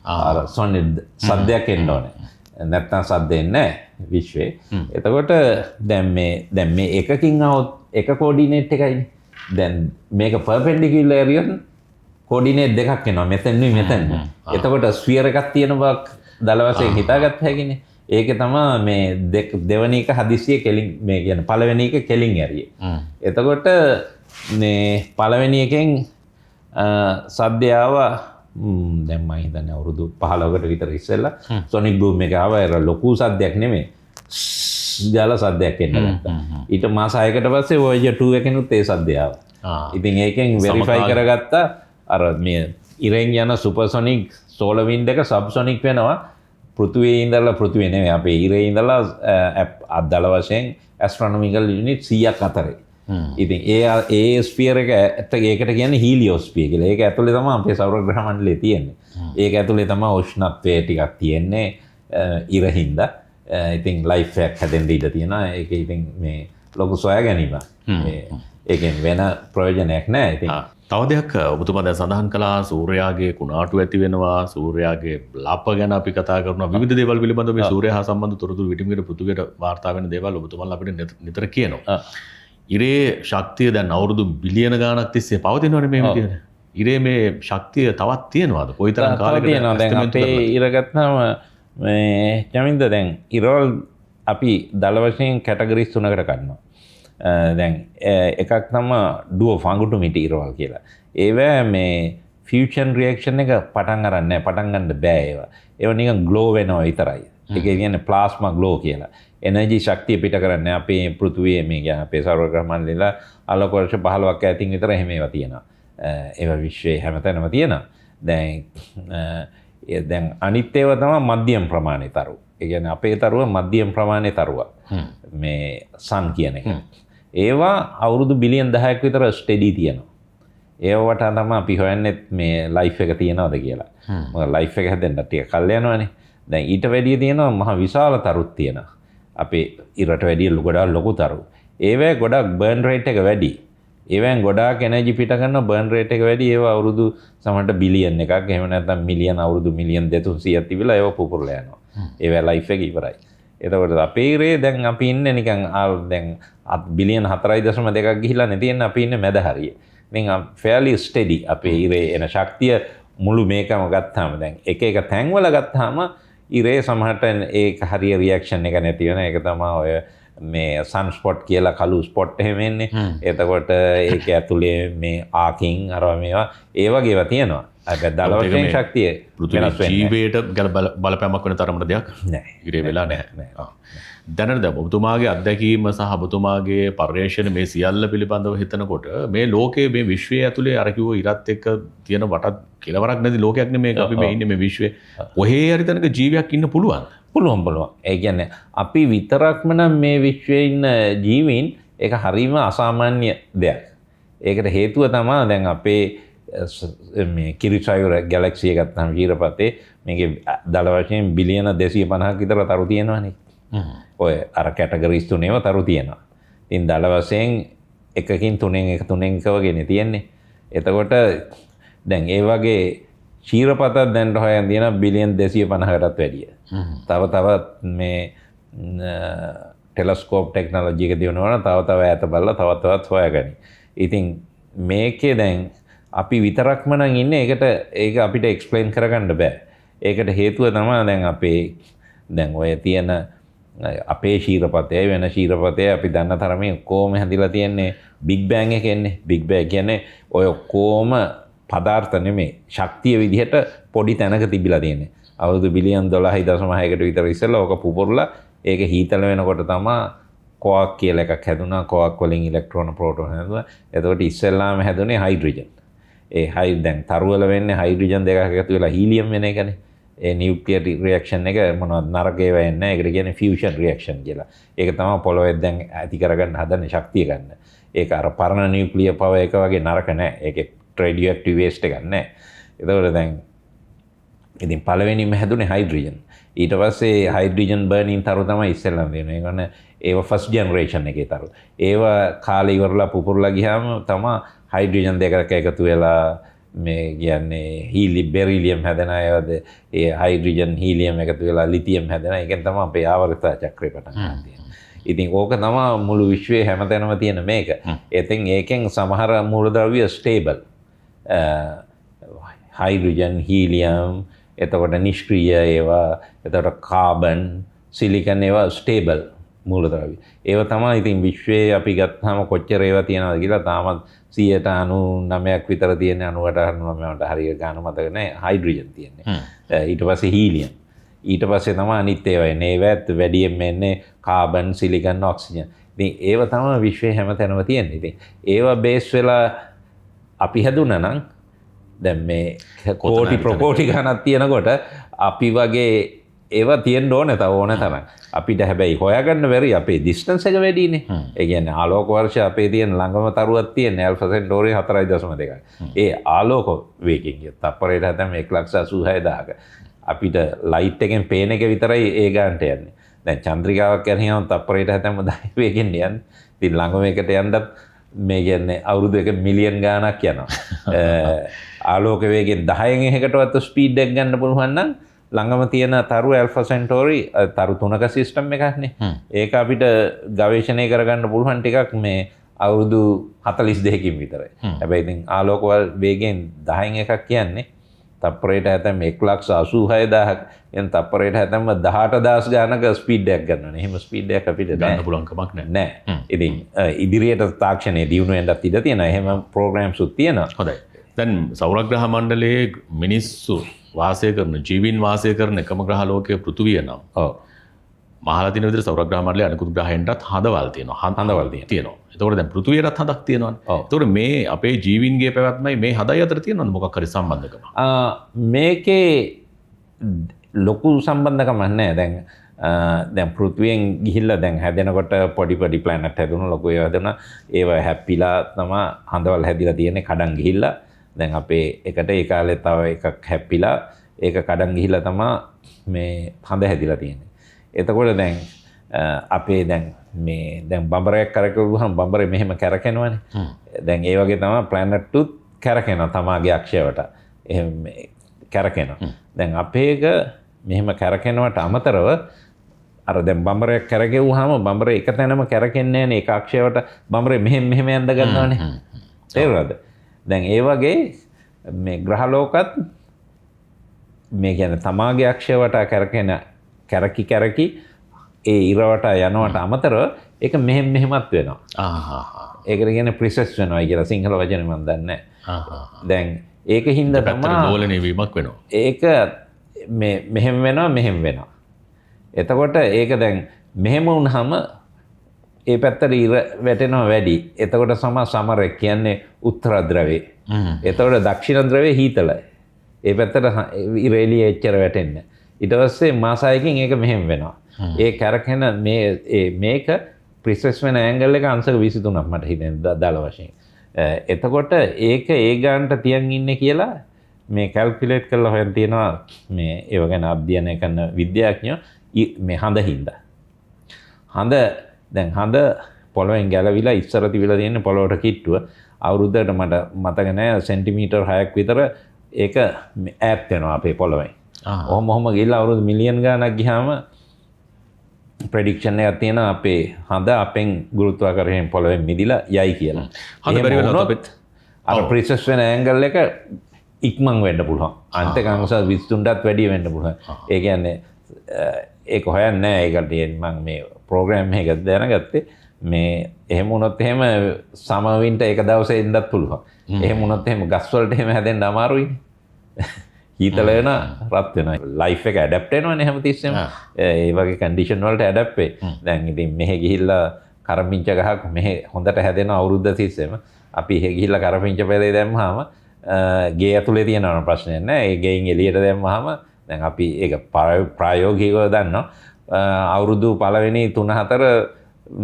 A: අර සොනිඩ් සද්දයක් එන්න ඕනේ. නැත්තම් සද්ද එන්නේ නැහැ විශ්වේ. එතකොට දැන් මේ එකකින් આવොත් එක කෝඩිනේට් එකයිනේ. දැන් මේක perpendicular කෝඩිනේට් දෙකක් එනවා මෙතෙන්නුයි මෙතෙන්. එතකොට ස්ෆියර් එකක් තියෙන බවක් දල වශයෙන් හිතාගත්ත හැකිනේ. ඒක තමයි මේ දෙවෙනි එක හදිසියෙ කෙලින් මේ කියන්නේ පළවෙනි එක කෙලින් ඇරියේ. එතකොට මේ පළවෙනි එකෙන් සද්දය ආවා දැන් මම හිතන්නේ අවුරුදු 15කට විතර ඉස්සෙල්ලා සොනික් බූම් එක ආවා. ඒක ලොකු සද්දයක් නෙමෙයි. ගාලා සද්දයක් එන්න ගත්තා. ඊට මාස 6කට පස්සේ Voyager 2 එකෙනුත් ඒ සද්දය ආවා. ඉතින් ඒකෙන් වෙරිෆයි කරගත්තා අර මේ ඉරෙන් යන සුපර්සොනික් සෝලර් වින්ඩ් එක සබ්සොනික් වෙනවා. පෘථිවියේ ඉඳලා පෘථිවිය නෙමෙයි අපේ ඉරේ ඉඳලා අද්දල වශයෙන් ඇස්ට්‍රොනොමිකල් යුනිට් 100ක් අතරේ. ඉතින් ඒ ස්ෆියර් එක ඒකට කියන්නේ හීලියෝස්ෆියර් කියලා. ඒක ඇතුලේ තමයි අපේ සෞරග්‍රහ මණ්ඩලය තියෙන්නේ. ඒක ඇතුලේ තමයි උෂ්ණත්වය ටිකක් තියෙන්නේ ඉරින්දා. ඉතින් ලයිෆ් එකක් හැදෙන්න ඉඩ තියෙනවා. ඒක ඉතින් මේ ලොකු සොයා ගැනීමක්. ඒකෙන් වෙන ප්‍රයෝජනයක් නැහැ. ඉතින්
B: තව දෙයක් ඔබතුමා දැන් සඳහන් කළා සූර්යාගේ කුණාටු ඇති වෙනවා සූර්යාගේ ලාප ගැන අපි කතා කරනවා විවිධ දේවල් පිළිබඳව මේ සූර්යයා හා සම්බන්ධ තොරතුරු විටිමිට පෘථුවියට වාර්තා වෙන දේවල් ඔබතුමාලා අපිට නිතර කියනවා. ඉරේ ශක්තිය දැන් අවුරුදු බිලියන ගාණක් තිස්සේ පවතිනවනේ මේ විදිහට. ඉරේ මේ ශක්තිය තවත් තියෙනවද? කොයිතරම් කාලයකට
A: තියෙනවද? දැන් අපේ ඉර ගත්තාම මේ චමින්ද දැන් ඉරවල් අපි දල වශයෙන් කැටගරිස් 3කට ගන්නවා. දැන් එකක් තමයි ඩුව ෆංගුටු මිටි ඉරවල් කියලා. ඒවා මේ ෆියුෂන් රියක්ෂන් එක පටන් අරන් නැහැ. පටන් ගන්න බෑ ඒවා. ඒවා නිකන් ග්ලෝ වෙනවා විතරයි. ඒක කියන්නේ ප්ලාස්මා ග්ලෝ කියලා. එනර්ජි ශක්තිය පිට කරන්නේ අපේ පෘථුවියේ මේ කියන්නේ අපේ සෞර ග්‍රහ මණ්ඩලෙලා ආලෝක වර්ෂ 15ක් ඈතින් විතර එහෙම ඒවා තියෙනවා. ඒවා විශ්වයේ හැමතැනම තියෙනවා. දැන් අනිත් ඒවා තමයි මධ්‍යම ප්‍රමාණයේ තරු. ඒ කියන්නේ අපේ තරුව මධ්‍යම ප්‍රමාණයේ තරුවක්. මේ සන් කියන එක. ඒවා අවුරුදු බිලියන් 10ක් විතර ස්ටෙඩි තියෙනවා. ඒවට තමයි අපි හොයන්නේ මේ ලයිෆ් එක තියනවද කියලා. මොකද ලයිෆ් එක හැදෙන්න ටික කල් යනවනේ. දැන් ඊට වැඩිය තියෙනවා මහ විශාල තරුත් තියෙනවා. අපේ ඉරට වැඩිය ගොඩාක් ලොකු තරු. ඒවැ ගොඩක් බර්න් රේට් එක වැඩි. ඒවෙන් ගොඩාක් එනර්ජි පිට කරන බර්න් රේට් එක වැඩි. ඒවා අවුරුදු සමහරට බිලියන් එකක් එහෙම නැත්නම් මිලියන් අවුරුදු මිලියන් 200ක් තිබිලා ඒවා පුපුරලා යනවා. ඒවැ ලයිෆ් එක ඉවරයි. එතකොට අපේ ඉරේ දැන් අපි ඉන්නේ නිකන් දැන් බිලියන් 4.2ක් ගිහිලා නේ තියෙන්නේ. අපි ඉන්නේ මැද හරිය. ඉතින් fairly steady අපේ ඉරේ එන ශක්තිය මුළු මේකම ගත්තාම දැන් එක එක තැන්වල ගත්තාම ඉරේ සමහරට ඒක හරිය රියැක්ෂන් එක නැති වෙන. ඒක තමයි ඔය මේ සන් ස්පොට් කියලා කළු ස්පොට් එහෙම එන්නේ. එතකොට ඒක ඇතුලේ මේ ආකින් අර මේවා ඒ වගේ ඒවා තියෙනවා. හැබැයි දල වශයෙන් ශක්තිය
B: වෙනස් වෙන්නේ. ජීවයට ගැල බලපෑමක් වෙන තරමට දෙයක්
A: නැහැ.
B: ඉරේ වෙලා නැහැ. දැනට ඔබතුමාගේ අත්දැකීම සහ ඔබතුමාගේ පර්යේෂණ මේ සියල්ල පිළිබඳව හිතනකොට මේ ලෝකයේ මේ විශ්වය ඇතුලේ අර කිව්ව ඉරත් එක්ක තියෙන වටත් කෙලවරක් නැති ලෝකයක් නෙමේ අපි මේ ඉන්නේ මේ විශ්වයේ. කොහේ හරි තැනක ජීවියක් ඉන්න පුළුවන්.
A: පුළුවන්. ඒ කියන්නේ අපි විතරක්ම නම් මේ විශ්වයේ ඉන්න ජීවීන් ඒක හරීම අසාමාන්‍ය දෙයක්. ඒකට හේතුව තමයි දැන් අපේ මේ කිරිසයුර ගැලැක්සි එක ගත්තාම ජීරපතේ මේකේ දල වශයෙන් බිලියන 250ක් විතර තරු තියෙනවානේ. ඔය අර කැටගරිස් තුනේම තරු තියෙනවා. ඉතින් දල වශයෙන් එකකින් තුනෙන් එක වගේනේ තියෙන්නේ. එතකොට දැන් ඒ වගේ ක්ෂීරපතක් දැන් හොයන් තියෙන බිලියන් 250කටත් වැඩිය. තවත් මේ ටෙලස්කෝප් ටෙක්නොලොජි එක දිනවනවා තව ඈත බලලා තවත් හොයාගනි. ඉතින් මේකේ දැන් අපි විතරක්ම නම් ඉන්නේ ඒක අපිට එක්ස්ප්ලেইন කරගන්න බෑ. ඒකට හේතුව තමයි දැන් අපේ දැන් ඔය තියෙන අපේ ශීරපතය වෙන ශීරපතය අපි දන්න තරමේ ඔක්කොම හැදිලා තියෙන්නේ බිග් බෑන් එකෙන්නේ. බිග් බෑන් කියන්නේ ඔය ඔක්කොම පදාර්ථ නෙමේ ශක්තිය විදිහට පොඩි තැනක තිබිලා තියෙන්නේ. අවුරුදු බිලියන් 12.6කට විතර ඉස්සෙල්ලා ඕක පුපුරලා ඒක හීතල වෙනකොට තමයි කොක් කියලා එකක් හැදුනා. කොක් වලින් ඉලෙක්ට්‍රෝන ප්‍රෝටෝන හැදුවා. එතකොට ඉස්සෙල්ලාම හැදුනේ හයිඩ්‍රජන්. දැන් තරුවල වෙන්නේ හයිඩ්‍රජන් දෙකක් එකතු වෙලා හීලියම් වෙන එකනේ. ඒ නියුක්ලියර් රියැක්ෂන් එක මොනවද නරක ඒවා එන්නේ. ඒකට කියන්නේ ෆියුෂන් රියැක්ෂන් කියලා. ඒක තමයි පොළොවේ දැන් ඇති කරගන්න හදන්නේ ශක්තිය ගන්න. ඒක අර පරණ නියුක්ලියර් පවර් එක වගේ නරක නෑ. ඒකේ රේඩියෝ ඇක්ටිව් වේස්ට් එකක් නෑ. ඒතකොට දැන් ඉතින් පළවෙනිම හැදුනේ හයිඩ්‍රජන්. ඊට පස්සේ හයිඩ්‍රජන් බර්නින් තරු තමයි ඉස්සෙල්ලාම දෙන්නේ. ඒ කියන්නේ ඒව ෆස්ට් ජෙනරේෂන් එකේ තරු. ඒව කාලේ ඉවරලා පුපුරලා ගියාම තමයි හයිඩ්‍රජන් දෙකක් එකතු වෙලා මේ කියන්නේ බෙරිලියම් හැදෙන අයවද ඒ හයිඩ්‍රජන් හීලියම් එකතු වෙලා ලිතියම් හැදෙන. ඒකෙන් තමයි අපේ ආවර්ත චක්‍රය පටන් ගන්න තියෙන්නේ. ඉතින් ඕක තමයි මුළු විශ්වයේ හැමතැනම තියෙන මේක. ඉතින් ඒකෙන් සමහර මූලද්‍රව්‍ය ස්ටේබල්. හයිඩ්‍රජන් හීලියම් එතකොට නිෂ්ක්‍රීය ඒවා එතකොට කාබන් සිලිකන් ඒවා ස්ටේබල් මූලද්‍රව්‍ය. ඒව තමයි ඉතින් විශ්වයේ අපි ගත්තාම කොච්චර ඒවා තියෙනවද කියලා තාමත් 99% විතර තියෙන 98% හරියට ගන්න මතක නැහැ. හයිඩ්‍රජන් තියෙන්නේ. ඊට පස්සේ හීලියම්. ඊට පස්සේ තමයි අනිත් ඒවා එන්නේ. ඒවත් වැඩියෙන් එන්නේ කාබන් සිලිකන් ඔක්සිජන්. ඉතින් ඒව තමයි විශ්වයේ හැමතැනම තියෙන්නේ. ඉතින් ඒවා බේස් වෙලා අපි හැදුනා නම් දැන් මේ කෝටි ප්‍රකෝටි ගණක් තියෙනකොට අපි වගේ ඒවා තියෙන්න ඕනේ තව ඕන තරම්. අපිට හැබැයි හොයාගන්න බැරි අපේ ඩිස්ටන්ස් එක වැඩිනේ. ඒ කියන්නේ ආලෝක වර්ෂ අපේ තියෙන ළඟම තරුවක් තියෙන්නේ ඇල්ෆා සෙන්ටෝරි 4.2. ඒ ආලෝක වේගයෙන් ගිය තප්පරයට හැතැම් 1,86,000ක. අපිට ලයිට් එකෙන් පේන එක විතරයි ඒ ගානට යන්නේ. දැන් චන්ද්‍රිකාවක් යනහම තප්පරයට හැතැම් 10 වේගෙන් යන්නේ. ඉතින් ළඟම එකට යන්නත් මේ කියන්නේ අවුරුදු 1 මිලියන් ගාණක් යනවා. ආලෝක වේගෙන් 10න් එකකටවත් ස්පීඩ් එක ගන්න පුළුවන් නම් ළඟම තියෙන තරු ඇල්ෆා සෙන්ටෝරි තරු 3ක සිස්ටම් එකක්නේ. ඒක අපිට ගවේෂණය කරගන්න පුළුවන් ටිකක් මේ අවුරුදු 42කින් විතරයි. හැබැයි ඉතින් ආලෝක වේගයෙන් 10න් එකක් කියන්නේ තප්පරයට හැතැම් 1,86,000ක් එන් තප්පරයට හැතැම්ම 18,000 ගානක ස්පීඩ් එකක් ගන්නවනේ. එහෙම ස්පීඩ් එකක් අපිට
B: ගන්න පුළුවන් කමක් නැහැ.
A: නෑ. ඉතින් ඉදිරියට තාක්ෂණයේ දියුණු වෙන්නත් ඉඩ තියෙනවා. එහෙම ප්‍රෝග්‍රෑම්ස් උත් තියෙනවා.
B: හොඳයි. දැන් සෞරග්‍රහ මණ්ඩලයේ මිනිස්සු වාසය කරන ජීවීන් වාසය කරන එකම ග්‍රහ ලෝකයේ පෘථුවිය නම්
A: ඔව්
B: මහලා තියෙන විදිහට සෞරග්‍රහ මණ්ඩලයේ අනිකුත් ග්‍රහයන්ටත් හඳවල් තියෙනවා. හඳවල් තියෙනවා. ඒතකොට දැන් පෘථුවියටත් හඳක් තියෙනවානේ. ඒතකොට මේ අපේ ජීවීන්ගේ පැවැත්මයි මේ හදයි අතර තියෙනවද මොකක් හරි සම්බන්ධකමක්?
A: මේකේ ලොකු සම්බන්ධකමක් නැහැ. දැන් පෘථුවියෙන් ගිහිල්ලා දැන් හැදෙනකොට පොඩි ප්ලැනට් හැදුණා, ලොකු ඒවා හැදුණා. ඒවා හැප්පිලා තමයි හඳවල් හැදිලා තියෙන්නේ කඩන් ගිහිල්ලා. දැන් අපේ එකට ඒ කාලේ තව එකක් හැප්පිලා ඒක කඩන් ගිහිල්ලා තමයි මේ හඳ හැදිලා තියෙන්නේ. එතකොට දැන් අපේ දැන් බඹරයක් කරකවුවහම බඹරේ මෙහෙම කැරකෙනවනේ. දැන් ඒ වගේ තමයි ප්ලැනට්ුත් කැරකෙනවා තමාගේ අක්ෂයට. එහෙම කැරකෙනවා. දැන් අපේ එක මෙහෙම කැරකෙනවට අමතරව අර දැන් බඹරයක් කැරකෙවුවාම බඹරේ එක තැනම කැරකෙන්නේ නැහැනේ. ඒක අක්ෂයට බඹරේ මෙහෙම යන්න ගන්නවනේ. තේරුණාද? දැන් ඒ වගේ මේ ග්‍රහලෝකත් මේ කියන්නේ තමාගේ අක්ෂයට කැරකි ඒ ඉරවට යනවට අමතරව ඒක මෙහෙමත් වෙනවා. ඒකට කියන්නේ ප්‍රිසෙස් වෙනවා කියලා සිංහල වචනේ මම දන්නේ නැහැ. දැන් ඒක හින්දා තමයි
B: දෝලණය වීමක් වෙනවා.
A: ඒක මෙහෙම වෙනවා. එතකොට ඒක දැන් මෙහෙම වුණාම ඒ පැත්තට ඉර වැටෙනවා වැඩි. එතකොට සමරය කියන්නේ උත්තර ධ්‍රවයේ. එතකොට දක්ෂිණ ධ්‍රවයේ හීතලයි. ඒ පැත්තට ඉර එළිය එච්චර වැටෙන්නේ. ඊට පස්සේ මාස 6කින් ඒක මෙහෙම වෙනවා. ඒ කැරකෙන මේක ප්‍රිසෙස් වෙන ඇන්ගල් එක අංශක 23ක් මට හිතෙනවා දාල වශයෙන්. එතකොට ඒක ඒ ගානට තියන් ඉන්නේ කියලා මේ කැල්කියුලේට් කරලා හොයන් තියෙනවා මේ ඒව ගැන අධ්‍යයනය කරන විද්‍යාඥයෝ මේ හඳ හින්දා. හඳ පොළොවෙන් ගැලවිලා ඉස්සර තිබිලා තියෙන පොළොවට කිට්ටුව අවුරුද්දකට මට මතක නැහැ සෙන්ටිමීටර් 6ක් විතර ඒක ඈත් වෙනවා අපේ පොළොවෙන්. ඔහොම ගිහිල්ලා අවුරුදු මිලියන් ගාණක් ගියාම ප්‍රෙඩික්ෂන් එකක් තියෙනවා අපේ හඳ අපෙන් ගුරුත්වාකර්ෂණයෙන් පොළොවෙන් මිදිලා යයි කියලා.
B: හඳ බැරි වෙනවා අපිට.
A: අර ප්‍රිසෙස් වෙන ඇන්ගල් එක ඉක්මන් වෙන්න පුළුවන්. අන්තික අංශ 23ටත් වැඩි වෙන්න පුළුවන්. ඒ කියන්නේ ඒක හොයන්නේ නැහැ. ඒකට මම මේ ප්‍රෝග්‍රෑම් එක දැනගත්තේ මේ එහෙම වුණොත් එහෙම සමර් වින්ටර් එක දවසේ ඉඳත් පුළුවන්. එහෙම වුණොත් එහෙම ගස් වලට එහෙම හැදෙන්න අමාරුයිනේ. හීතල වෙන රත් වෙනවා. ලයිෆ් එක ඇඩැප්ට් වෙනවනේ හැමතිස්සෙම. ඒ වගේ කන්ඩිෂන් වලට ඇඩැප්ට් වෙයි. දැන් ඉතින් මෙහෙ ගිහිල්ලා කරපිංච ගහක් මෙහෙ හොඳට හැදෙන අවුරුද්ද තිස්සෙම අපි එහෙ ගිහිල්ලා කරපිංච පෙරේ දැම්මහම ගේ ඇතුලේ තියෙනවන ප්‍රශ්නයක් නෑ. ඒ ගෙයින් එළියට දැම්මහම දැන් අපි ඒක ප්‍රායෝගිකව දන්නවා. අවුරුදු පළවෙනි 3-4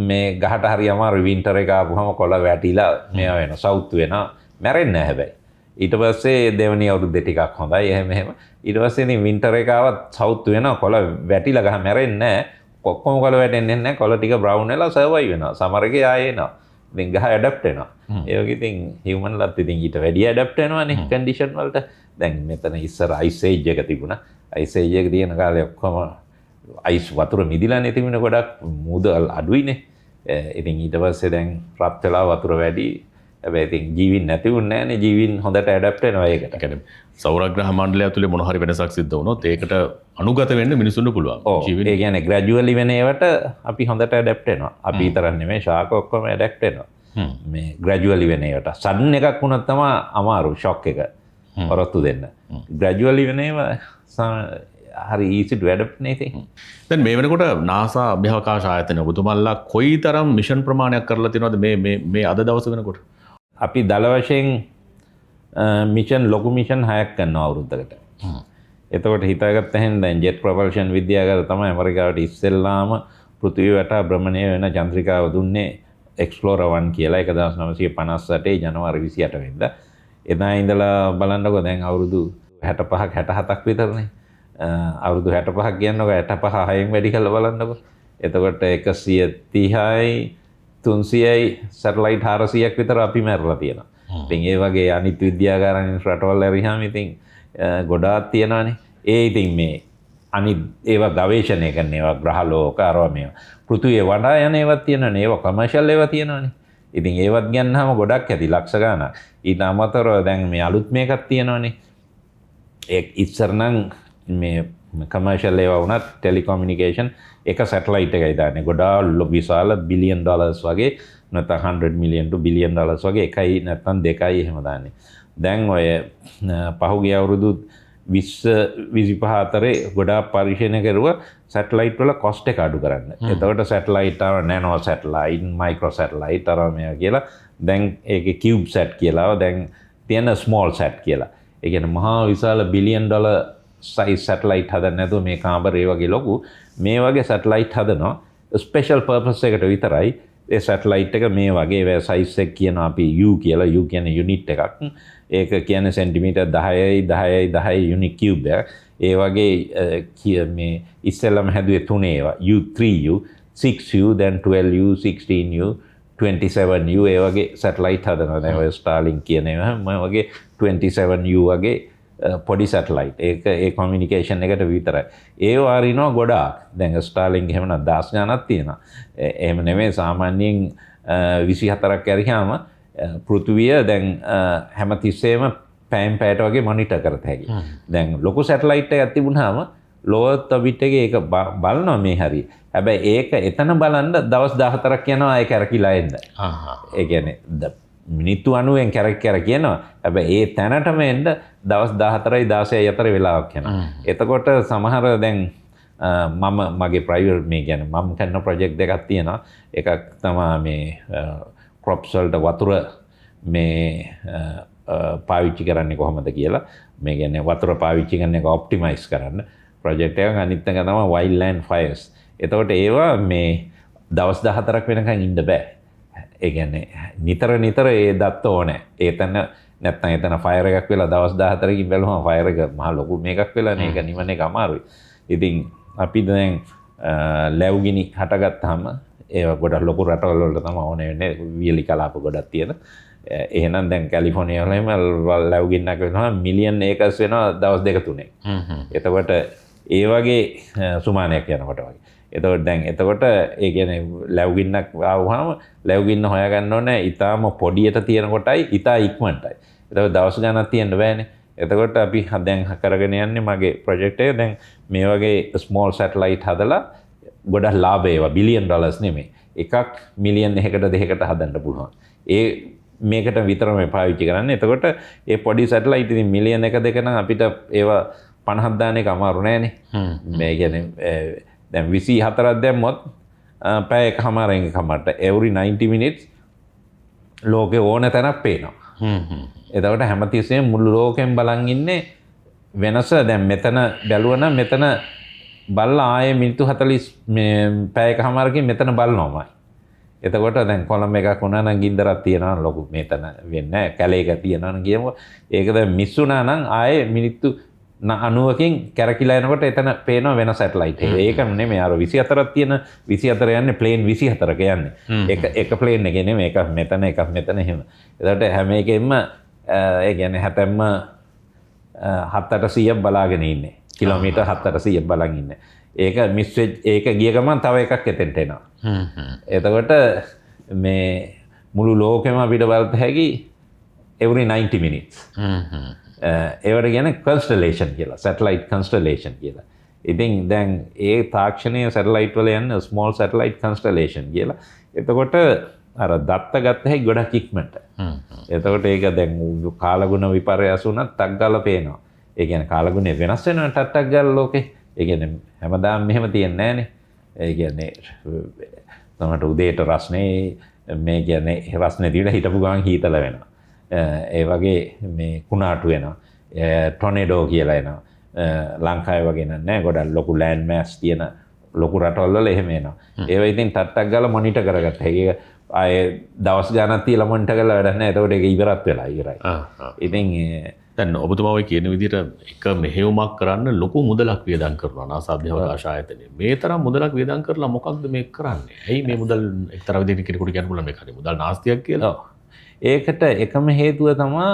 A: මේ ගහට හරි අමාරු වින්ටර් එක ආපුවම කොළ වැටිලා මේවා වෙනවා. සවුත් වෙනවා. මැරෙන්නේ නැහැ හැබැයි. ඊට පස්සේ දෙවනි අවුරුද්ද ටිකක් හොඳයි එහෙම. ඊට පස්සේ ඉතින් වින්ටර් එක ආවත් සවුත් වෙනවා. කොළ වැටිලා ගහ මැරෙන්නේ නැහැ. කොක්කොම කොළ වැටෙන්නේ නැහැ. කොළ ටික බ්‍රවුන් වෙලා සර්වයිව් වෙනවා. සමර් එකේ ආයේ එනවා. ඉතින් ගහ ඇඩැප්ට් වෙනවා. ඒ වගේ ඉතින් හියුමන් ලත් ඉතින් ඊට වැඩි ඇඩැප්ට් වෙනවානේ කන්ඩිෂන් වලට. දැන් මෙතන ඉස්සර අයිස් ඒජ් එක තිබුණා. අයිස් ඒජ් එක තියෙන කාලේ ඔක්කොම අයිස් වතුර මිදිලානේ තිබුණේ ගොඩක් මුදල් අඩුයිනේ. ඉතින් ඊට පස්සේ දැන් රත් වෙලා වතුර වැඩි. හැබැයි ඉතින් ජීවින් නැති වුණේ නැහනේ. ජීවින් හොඳට ඇඩැප්ට් වෙනවා ඒකට.
B: කියන්නේ සෞරග්‍රහ මණ්ඩලය ඇතුලේ මොන හරි වෙනසක් සිද්ධ වුණොත් ඒකට අනුගත වෙන්න මිනිසුන්ට පුළුවන්.
A: ජීවින් ඒ කියන්නේ ග්‍රැජුවලි වෙන ඒවට අපි හොඳට ඇඩැප්ට් වෙනවා. අපි විතරක් නෙමෙයි ශාක ඔක්කොම ඇඩැප්ට් වෙනවා. මේ ග්‍රැජුවලි වෙන ඒවට. සඩන් එකක් වුණොත් තමයි අමාරු ෂොක් එක. ඔරොත්තු දෙන්න. ග්‍රැජුවලි වෙන ඒවා හරි ඊසි ටු ඇඩප්ට් නේ ඉතින්.
B: දැන් මේ වෙනකොට NASA අභ්‍යවකාශ ආයතනය ඔබතුමාලා කොයිතරම් මිෂන් ප්‍රමාණයක් කරලා තියෙනවද මේ අද දවස වෙනකොට?
A: අපි දල වශයෙන් මිෂන් ලොකු මිෂන් 6ක් කරනවා අවුරුද්දකට. එතකොට හිතාගත්ත හැන් දැන් ජෙට් ප්‍රොපල්ෂන් විද්‍යාගාර තමයි ඇමරිකාවට ඉස්සෙල්ලාම පෘථිවිය වටා භ්‍රමණය වෙන චන්ද්‍රිකාව දුන්නේ එක්ස්ප්ලෝරර් 1 කියලා 1958 ජනවාරි 28 වෙනිදා. එදා ඉඳලා බලන්නකෝ දැන් අවුරුදු 65ක් 67ක් විතරනේ. අවුරුදු 65ක් කියන්නකො 65 6න් වැඩි කරලා බලන්නකො. එතකොට 130යි 300යි සැටලයිට් 400ක් විතර අපි මැරලා තියෙනවා. ඉතින් ඒ වගේ අනිත් විද්‍යාගාරයන් රටවල් ඇරිහම ඉතින් ගොඩාක් තියෙනවානේ. ඒ ඉතින් මේ අනිත් ඒවා ගවේෂණය කරන ඒවා ග්‍රහලෝක අරවා මේවා පෘථිවිය වඩා යන ඒවා තියෙනවානේ. ඒවා කමර්ෂල් ඒවා තියෙනවානේ. ඉතින් ඒවත් ගන්නාම ගොඩක් ඇති ලක්ෂ ගාණක්. ඊට අමතරව දැන් මේ අලුත් මේකක් තියෙනවානේ. ඒ ඉස්සර නම් මේ කමර්ෂල් ඒවා වුණත් ටෙලිකොමියුනිකේෂන් එක සැටලයිට් එකයි දාන්නේ. ගොඩාක් විශාල $1 බිලියන් වගේ නැත්නම් $100 million to $1 billion වගේ එකයි නැත්නම් දෙකයි එහෙම දාන්නේ. දැන් ඔය පහුගිය අවුරුදු 25 අතරේ ගොඩාක් පරීක්ෂණ කරුවා සැටලයිට් වල කොස්ට් එක අඩු කරන්න. එතකොට සැටලයිට් ආව නැනෝ සැටලයිට්, මයික්‍රෝ සැටලයිට් අර මේවා කියලා. දැන් ඒකේ කියුබ් සැට් කියලා. දැන් තියෙන ස්මෝල් සැට් කියලා. ඒ කියන්නේ මහා විශාල බිලියන් ඩොලර් සයිස් සැටලයිට් හදන්න නැතුව මේ කාමරේ වගේ ලොකු මේ වගේ සැටලයිට් හදනවා ස්පෙෂල් පර්පස් එකට විතරයි. ඒ සැටලයිට් එක මේ වගේ සයිස් එක කියනවා අපි U කියලා. U කියන්නේ යුනිට් එකක්. ඒක කියන්නේ සෙන්ටිමීටර් 10යි 10යි 10 යුනිට් කියුබ් එක. ඒ වගේ මේ ඉස්සෙල්ලම හැදුවේ තුනේ ඒවා. U3U, 6U, then 12U, 16U, 27U ඒ වගේ සැටලයිට් හදනවා. දැන් ඔය ස්ටාර්ලින්ක් කියන ඒවා මම වගේ 27U වගේ පොඩි සැටලයිට්. ඒක ඒ කොමියුනිකේෂන් එකට විතරයි. ඒ වාරිනවා ගොඩාක්. දැන් ස්ටාර්ලින්ක් එහෙම නම් 10 ගණනක් තියෙනවා. එහෙම නෙමෙයි සාමාන්‍යයෙන් 24ක් ඇරියාම පෘථිවිය දැන් හැමතිස්සෙම පැයෙන් පැයට වගේ මොනිටර් කරත හැකි. දැන් ලොකු සැටලයිට් එකක් තිබුණාම ලෝවර් ඔබිට් එකේ ඒක බලනවා මේ හරිය. හැබැයි ඒක එතන බලන්න දවස් 14ක් යනවා ඒක කැරකිලා එන්න. ඒ කියන්නේ මිනිත්තු 90න් කැරක් යනවා. හැබැයි ඒ තැනටම එන්න දවස් 14යි 16යි අතර වෙලාවක් යනවා. එතකොට සමහර දැන් මම මගේ ප්‍රයිවට් මේ කියන්නේ මම කරන ප්‍රොජෙක්ට් දෙකක් තියෙනවා. එකක් තමයි මේ ක්‍රොප්ස් වලට වතුර මේ පාවිච්චි කරන්නේ කොහොමද කියලා. මේ කියන්නේ වතුර පාවිච්චි කරන එක ඔප්ටිමයිස් කරන්න ප්‍රොජෙක්ට් එකක්. අනිත් එක තමයි වයිල්ඩ්ලෑන්ඩ් ෆයර්ස්. එතකොට ඒවා මේ දවස් 14ක් වෙනකන් ඉන්න බෑ. ඒ කියන්නේ නිතර ඒ දත්ත ඕනේ. ඒතන නැත්තම් එතන ෆයර් එකක් වෙලා දවස් 14කින් බැලුවම ෆයර් එක මහ ලොකු මේකක් වෙලා නේ. ඒක නිවන එක අමාරුයි. ඉතින් අපි දැන් ලැබුගිනි හටගත්තාම ඒවා ගොඩක් ලොකු රටවල් වලට තමයි ඕනේ වෙන්නේ. වියලි කලාප ගොඩක් තියෙන. එහෙනම් දැන් කැලිෆෝනියා වල එහෙම ලැබුගින්නක් වෙනවා මිලියන් ඒකර්ස් වෙනවා දවස් දෙක තුනේ. එතකොට ඒ වගේ සුමානයක් යනකොට වගේ. එතකොට ඒ කියන්නේ ලැබුගින්නක් ආවම ලැබුගින්න හොයාගන්න ඕනේ ඊටාම පොඩියට තියෙන කොටයි ඊටා ඉක්මනටයි. එතකොට දවස් ගණනක් තියෙන්න බෑනේ. එතකොට අපි දැන් කරගෙන යන්නේ මගේ ප්‍රොජෙක්ට් එක දැන් මේ වගේ ස්මෝල් සැටලයිට් හදලා ගොඩක් ලාභ ඒවා බිලියන් ඩොලර්ස් නෙමෙයි. එකක් මිලියන් එකකට දෙකකට හදන්න පුළුවන්. ඒ මේකට විතරම පාවිච්චි කරන්නේ. එතකොට ඒ පොඩි සැටලයිට් ඉතින් මිලියන් එක දෙක නම් අපිට ඒවා 50ක් දාන එක අමාරු නෑනේ. මේ කියන්නේ දැන් 24ක් දැම්මොත් පැය එකමාරෙන් එකමාරට every 90 minutes ලෝකේ ඕන තැනක් පේනවා. එතකොට හැමතිස්සෙම මුළු ලෝකෙම බලන් ඉන්නේ වෙනස. දැන් මෙතන බැලුවනම් මෙතන බලලා ආයේ මිනිත්තු 40 පැය එකමාරකින් මෙතන බලනවාමයි. එතකොට දැන් කොළඹ එකක් වුණා නම් ගින්දරක් තියෙනවා ලොකු මෙතන වෙන්නේ නැහැ. කැලේක තියෙනවා නම් කියමු. ඒක දැන් මිස් වුණා නම් ආයේ මිනිත්තු 90කින් කැරකිලා එනකොට එතන පේනවා වෙන සැටලයිට් එක. ඒක නෙමෙයි අර 24ක් තියෙන 24 යන්නේ ප්ලේන් 24ක යන්නේ. එක ප්ලේන් එකේ නෙමෙයි එකක් මෙතන එකක් මෙතන එහෙම. එතකොට හැම එකෙම ඒ කියන්නේ හැතැම්ම 7-800ක් බලාගෙන ඉන්නේ. කිලෝමීටර් 7-800ක් බලන් ඉන්නේ. ඒක මිස් ඒක ගිය ගමන් තව එකක් එතෙන්ට එනවා. එතකොට මේ මුළු ලෝකෙම අපිට බලත හැකි every 90 minutes. ඒවට කියන්නේ constellation කියලා. satellite constellation කියලා. ඉතින් දැන් ඒ තාක්ෂණීය සැටලයිට් වල යන small satellite constellation කියලා. එතකොට අර දත්ත ගත්ත හැකි ගොඩක් ඉක්මනට. එතකොට ඒක දැන් කාලගුණ විපර්යාස වුණත් ටක් ගාලා පේනවා. ඒ කියන්නේ කාලගුණය වෙනස් වෙනවා ටක් ගාලා ලෝකේ. ඒ කියන්නේ හැමදාම මෙහෙම තියන්නේ නැහනේ. ඒ කියන්නේ තමයි උදේට රස්නේ මේ කියන්නේ රස්නේ දීලා හිටපු ගමන් හීතල වෙනවා. ඒ වගේ මේ කුණාටු වෙනවා. ටොනේඩෝ කියලා එනවා. ලංකාවේ වගේ නෑ ගොඩක් ලොකු ලෑන්ඩ් මෑස් තියෙන ලොකු රටවල් වල එහෙම එනවා. ඒවා ඉතින් ටට්ටක් ගාලා මොනිටර් කරගත්තා. ඒක ආයේ දවස් ගානක් තියලා මොනිටර් කරලා වැඩක් නෑ. එතකොට ඒක ඉවරත් වෙලා ඉවරයි. ඉතින්
B: දැන් ඔබතුමා ඔය කියන විදිහට එක මෙහෙයුමක් කරන්න ලොකු මුදලක් වියදම් කරනවා නාසා අභ්‍යවකාශ ආයතනය. මේ තරම් මුදලක් වියදම් කරලා මොකක්ද මේ කරන්නේ? ඇයි මේ මුදල් එක්තරා විදිහකට කෙනෙකුට කියන්න පුළුවන් මේක හරි මුදල් නාස්තියක් කියලා? ඒකට
A: එකම හේතුව තමයි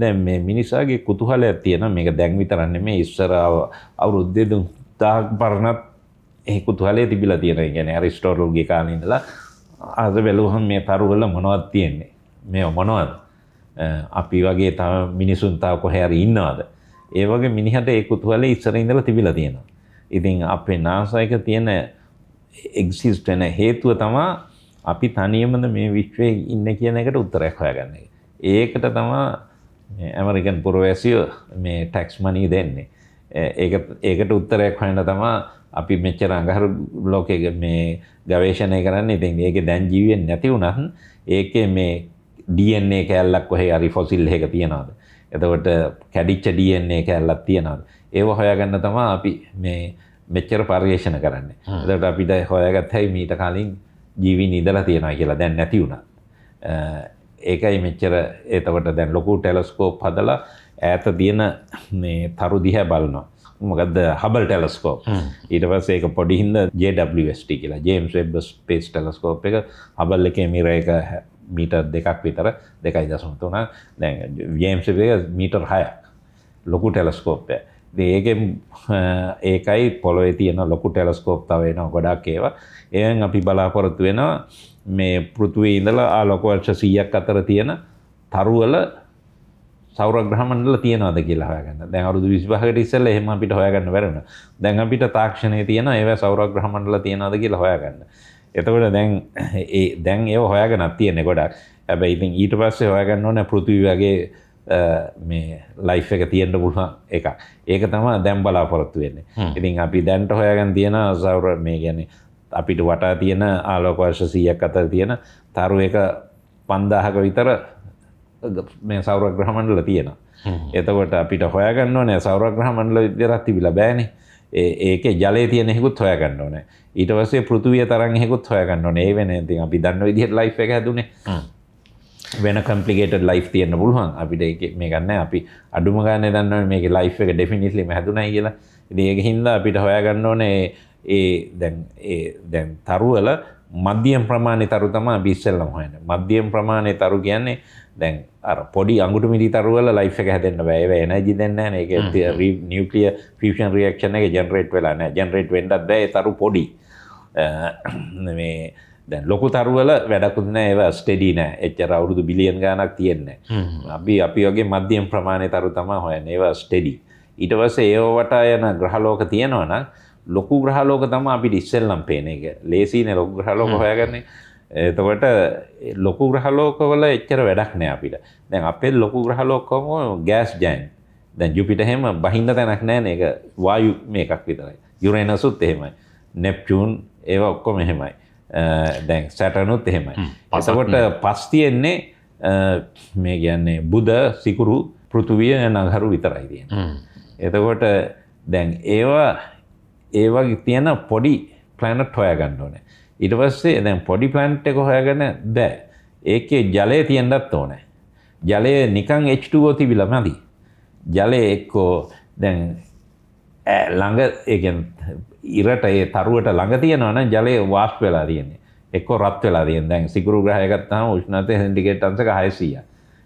A: දැන් මේ මිනිසාගේ කුතුහලයක් තියෙන මේක දැන් විතරක් නෙමෙයි ඉස්සර අවුරුදු 2000ක් පරණත් ඒ කුතුහලය තිබිලා තියෙනවා. ඒ කියන්නේ ඇරිස්ටෝටල්ගේ කාලේ ඉඳලා අද බැලුවහම මේ තරුවල මොනවද තියෙන්නේ? මේව මොනවද? අපි වගේ තව මිනිසුන් තව කොහේ හරි ඉන්නවද? ඒ වගේ මිනිහට ඒ කුතුහලය ඉස්සර ඉඳලා තිබිලා තියෙනවා. ඉතින් අපේ නාසා එක තියෙන එක්සිස්ට් වෙන හේතුව තමයි අපි තනියමද මේ විශ්වයේ ඉන්නේ කියන එකට උත්තරයක් හොයාගන්න එක. ඒකට තමයි ඇමරිකන් පුරවැසියෝ මේ ටැක්ස් මනී දෙන්නේ. ඒකට උත්තරයක් හොයන්න තමා අපි මෙච්චර අඟහරු ලෝකෙක මේ ගවේෂණය කරන්න. ඉතින් ඒක දැන් ජීවියෙන් නැති වුණත් ඒකේ මේ DNA කෑල්ලක් කොහේ හරි ෆොසිල් එකක තියනවාද? එතකොට කැඩිච්ච DNA කෑල්ලක් තියනවාද? ඒව හොයාගන්න තමයි අපි මේ මෙච්චර පරිශන කරන්නේ. එතකොට අපිට හොයාගත්තයි මීට කලින් ජීවීන් ඉඳලා තියෙනවා කියලා දැන් නැති වුණා. ඒකයි මෙච්චර. එතකොට දැන් ලොකු ටෙලස්කෝප් හදලා ඈත තියෙන මේ තරු දිහා බලනවා. මොකද්ද හබල් ටෙලස්කෝප්. ඊට පස්සේ ඒක පොඩි හින්දා JWST කියලා ජේම්ස් වෙබ් ස්පේස් ටෙලස්කෝප් එක හබල් එකේ මිර එක මීටර් 2ක් විතර 2.3. දැන් ජේම්ස් වෙබ් එක මීටර් 6ක් ලොකු ටෙලස්කෝප් එක. ඒකයි පොළොවේ තියෙන ලොකු ටෙලස්කෝප් තව එනවා ගොඩක් ඒවා. එයෙන් අපි බලාපොරොත්තු වෙනවා මේ පෘථිවියේ ඉඳලා ආලෝක වර්ෂ 100ක් අතර තියෙන තරුවල සෞරග්‍රහ මණ්ඩල තියනවාද කියලා හොයාගන්න. දැන් අවුරුදු 25කට ඉස්සෙල්ලා එහෙම අපිට හොයාගන්න බැරි වුණා. දැන් අපිට තාක්ෂණයේ තියෙන ඒවා සෞරග්‍රහ මණ්ඩල තියනවාද කියලා හොයාගන්න. එතකොට දැන් ඒව හොයාගෙනක් තියෙන්නේ ගොඩක්. හැබැයි ඉතින් ඊට පස්සේ හොයාගන්න ඕනේ පෘථිවි වගේ මේ ලයිෆ් එක තියෙන්න පුළුවන් එකක්. ඒක තමයි දැන් බලාපොරොත්තු වෙන්නේ. ඉතින් අපි දැන්ට හොයාගෙන තියෙන සෞර මේ කියන්නේ අපිට වටා තියෙන ආලෝක වර්ෂ 100ක් අතර තියෙන තරු එක 5000ක විතර මේ සෞරග්‍රහ මණ්ඩල තියෙනවා. එතකොට අපිට හොයාගන්න ඕනේ සෞරග්‍රහ මණ්ඩල විතරක් තිබිලා බෑනේ. ඒකේ ජලයේ තියෙන එකකුත් හොයාගන්න ඕනේ. ඊට පස්සේ පෘථිවිය තරම් එකකුත් හොයාගන්න ඕනේ. ඒ වෙන්නේ ඉතින් අපි දන්න විදිහට ලයිෆ් එක හැදුනේ. වෙන කම්ප්ලිකේටඩ් ලයිෆ් තියෙන්න පුළුවන්. අපිට ඒක මේක නැහැ. අපි අඩුම ගානේ දන්නවනේ මේකේ ලයිෆ් එක ඩෙෆිනිට්ලිම හැදුනයි කියලා. ඉතින් ඒක හින්දා අපිට හොයාගන්න ඕනේ දැන් තරු වල මධ්‍යම ප්‍රමාණයේ තරු තමයි අපි ඉස්සෙල්ලම හොයන්නේ. මධ්‍යම ප්‍රමාණයේ තරු කියන්නේ දැන් අර පොඩි අඟුරු මිටි තරු වල ලයිෆ් එක හැදෙන්න බෑ. ඒව එනර්ජි දෙන්නේ නැහැ නේ. ඒක නියුක්ලියර් ෆියුෂන් රියැක්ෂන් එක ජෙනරේට් වෙලා නැහැ. ජෙනරේට් වෙන්නත් බෑ. ඒ තරු පොඩි. මේ දැන් ලොකු තරු වල වැඩකුත් නැහැ. ඒව ස්ටෙඩි නැහැ. එච්චර අවුරුදු බිලියන් ගාණක් තියෙන්නේ නැහැ. අපි වගේ මධ්‍යම ප්‍රමාණයේ තරු තමයි හොයන්නේ. ඒව ස්ටෙඩි. ඊට පස්සේ ඒව වටා යන ග්‍රහලෝක තියෙනවා නම් ලොකු ග්‍රහලෝක තමයි අපිට ඉස්සෙල්ලම් පේන එක. ලේසියිනේ ලොකු ග්‍රහලෝක හොයාගන්නේ. එතකොට ලොකු ග්‍රහලෝකවල එච්චර වැඩක් නෑ අපිට. දැන් අපේ ලොකු ග්‍රහලෝකම ගෑස් ජයන්ට්. දැන් ජුපිටර් එහෙම බහින්න තැනක් නෑනේ. ඒක වායු මේකක් විතරයි. යුරේනස් උත් එහෙමයි. නෙප්චූන් ඒවා ඔක්කොම එහෙමයි. දැන් සැටර්න් උත් එහෙමයි. එතකොට පස් තියෙන්නේ මේ කියන්නේ බුධ, සිකුරු, පෘථිවිය නගරු විතරයි තියෙන්නේ. එතකොට දැන් ඒවා තියෙන පොඩි ප්ලැනට් හොයාගන්න ඕනේ. ඊට පස්සේ දැන් පොඩි ප්ලැනට් එක හොයාගන්න බෑ. ඒකේ ජලය තියෙන්නත් ඕනේ. ජලය නිකන් H2O තිබිලා නැති. ජලය එක්කෝ දැන් ළඟ ඒ කියන්නේ ඉරට ඒ තරුවට ළඟ තියෙනවා නම් ජලය වාෂ්ප වෙලා තියෙන්නේ. එක්කෝ රත් වෙලා තියෙන්නේ. දැන් සිකුරු ග්‍රහය ගත්තාම උෂ්ණත්වය සෙන්ටිග්‍රේඩ් අංශක 600ක්.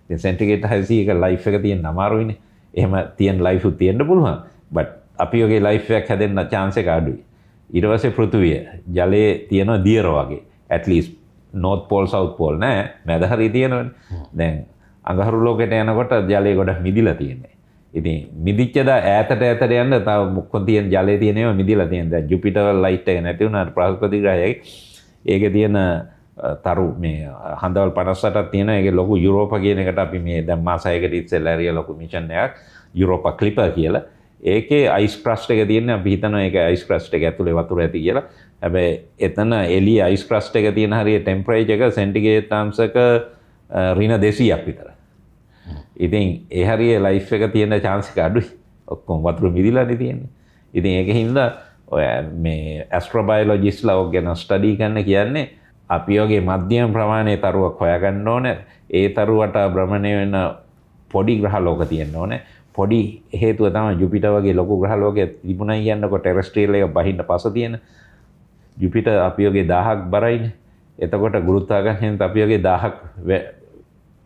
A: ඉතින් සෙන්ටිග්‍රේඩ් 600 එක ලයිෆ් එක තියෙන්න අමාරුයිනේ. එහෙම තියෙන ලයිෆ් උත් තියෙන්න පුළුවන්. බට් අපි වගේ ලයිෆ් එකක් හැදෙන්න chance එක අඩුයි. ඊට පස්සේ පෘථිවිය ජලයේ තියෙන දියර වගේ at least north pole south pole නෑ මැද හරිය තියෙනවනේ. දැන් අඟහරු ලෝකෙට යනකොට ජලය ගොඩක් මිදිලා තියෙන්නේ. ඉතින් මිදිච්ච දා ඈතට යන්න තව මොකක්ද තියෙන ජලයේ තියෙන ඒවා මිදිලා තියෙන. දැන් ජුපිටර් වල ලයිට් එක නැති වුණාට බ්‍රහස්පති ග්‍රහයේ ඒකේ තියෙන තරු මේ හඳවල් 58ක් තියෙනවා. ඒකේ ලොකු යුරෝපා කියන එකට අපි මේ දැන් මාස 6කට ඉස්සෙල්ලා ඇරිය ලොකු මිෂන් එකක් යුරෝපා ක්ලිපර් කියලා. ඒකේ අයිස් ක්‍රස්ට් එක තියෙන්නේ. අපි හිතනවා ඒක අයිස් ක්‍රස්ට් එක ඇතුලේ වතුර ඇති කියලා. හැබැයි එතන එළිය අයිස් ක්‍රස්ට් එක තියෙන හරිය ටෙම්පරේචර් එක සෙන්ටිග්‍රේඩ් අංශක ඍණ 200ක් විතර. ඉතින් ඒ හරිය ලයිෆ් එක තියෙන chance එක අඩුයි. ඔක්කොම වතුර මිදිලානේ තියෙන්නේ. ඉතින් ඒකින්ද ඔය මේ ඇස්ට්‍රෝබයොලොජිස්ට්ලා ඔය ගැන ස්ටඩි කරන්න කියන්නේ අපි වගේ මධ්‍යම ප්‍රමාණයේ තරුවක් හොයාගන්න ඕනේ. ඒ තරුවට භ්‍රමණය වෙන පොඩි ග්‍රහලෝක තියෙන්න ඕනේ. පොඩි හේතුව තමයි ජුපිටර් වගේ ලොකු ග්‍රහලෝකයේ තිබුණයි කියන්නකො ටෙරස්ට්‍රියල් එක බහින්න පස තියෙන. ජුපිටර් අපි වගේ 1000ක් බරයිනේ. එතකොට ගුරුත්වාකර්ෂණයත් අපි වගේ 1000ක්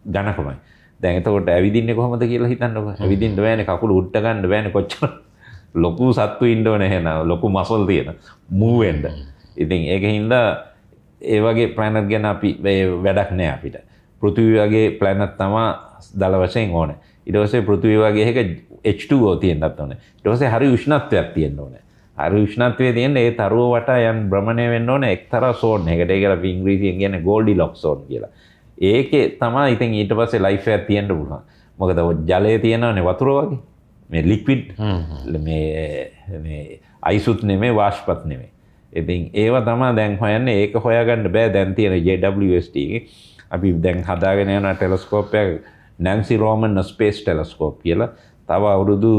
A: ඝනකමයි. දැන් එතකොට ඇවිදින්නේ කොහොමද කියලා හිතන්නකො. ඇවිදින්න බෑනේ, කකුල උඩට ගන්න බෑනේ කොච්චර. ලොකු සත්තු ඉන්න ඕනේ එහෙනම්. ලොකු මසල් තියෙන. මූව් වෙන්න. ඉතින් ඒකින්ද ඒ වගේ ප්ලැනට් ගැන අපි වැඩක් නෑ අපිට. පෘථිවි වගේ ප්ලැනට් තමයි දල වශයෙන් ඕනේ. ඊට පස්සේ පෘථිවි වගේ එක H2O තියෙන්නත් ඕනේ. ඊට පස්සේ හරි උෂ්ණත්වයක් තියෙන්න ඕනේ. හරි උෂ්ණත්වයේ තියෙන ඒ තරුව වටා යම් භ්‍රමණය වෙන්න ඕනේ එක්තරා සෝන් එකකට. ඒකට අපි ඉංග්‍රීසියෙන් කියන්නේ ගෝල්ඩිලොක්ස් සෝන් කියලා. ඒකේ තමයි ඉතින් ඊට පස්සේ ලයිෆ් එකක් තියෙන්න පුළුවන්. මොකද ජලය තියෙනවනේ වතුර වගේ මේ ලික්විඩ් මේ අයිසුත් නෙමෙයි වාෂ්පත් නෙමෙයි. ඉතින් ඒව තමයි දැන් හොයන්නේ. ඒක හොයාගන්න බෑ දැන් තියෙන JWST එකේ. අපි දැන් හදාගෙන යන ටෙලස්කෝප් එක නැන්සි රෝමන් ස්පේස් ටෙලස්කෝප් කියලා. තව අවුරුදු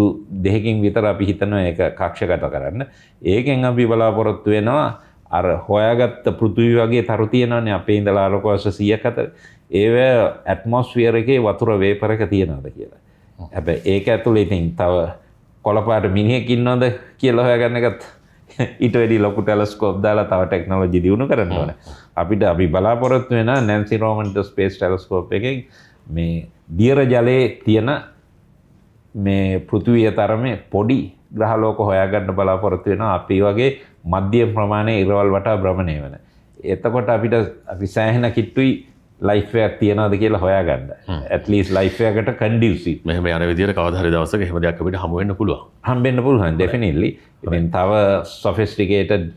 A: 2කින් විතර අපි හිතනවා ඒක කක්ෂගත කරන්න. ඒකෙන් අපි බලාපොරොත්තු වෙනවා අර හොයාගත්ත පෘථිවි වගේ තරු තියෙනවානේ අපේ ඉඳලා ආලෝක වර්ෂ 100කට ඒව ඇට්මොස්ෆියර් එකේ වතුර වේපර් එක තියනවාද කියලා. හැබැයි ඒක ඇතුලේ ඉතින් තව කොළපාට මිනිහෙක් ඉන්නවද කියලා හොයාගන්න එකත් ඊට වැඩි ලොකු ටෙලස්කෝප් දාලා තව ටෙක්නොලොජි දියුණු කරන්න ඕනේ. අපි බලාපොරොත්තු වෙන නැන්සි රෝමන් ස්පේස් ටෙලස්කෝප් එකෙන් මේ දියර ජලයේ තියෙන මේ පෘථිවිය තරමේ පොඩි ග්‍රහලෝක හොයාගන්න බලාපොරොත්තු වෙනවා අපි වගේ මධ්‍යම ප්‍රමාණයේ ඉරවල් වටා භ්‍රමණය වෙන. එතකොට අපි සෑහෙන කිට්ටුයි ලයිෆ් එකක් තියනවාද කියලා හොයාගන්න. at least life එකකට conducive.
B: මෙහෙම යන විදියට කවදා හරි දවසක එහෙම දෙයක් අපිට හමු වෙන්න පුළුවන්.
A: හම්බෙන්න පුළුවන් definitely. ඉතින් තව sophisticated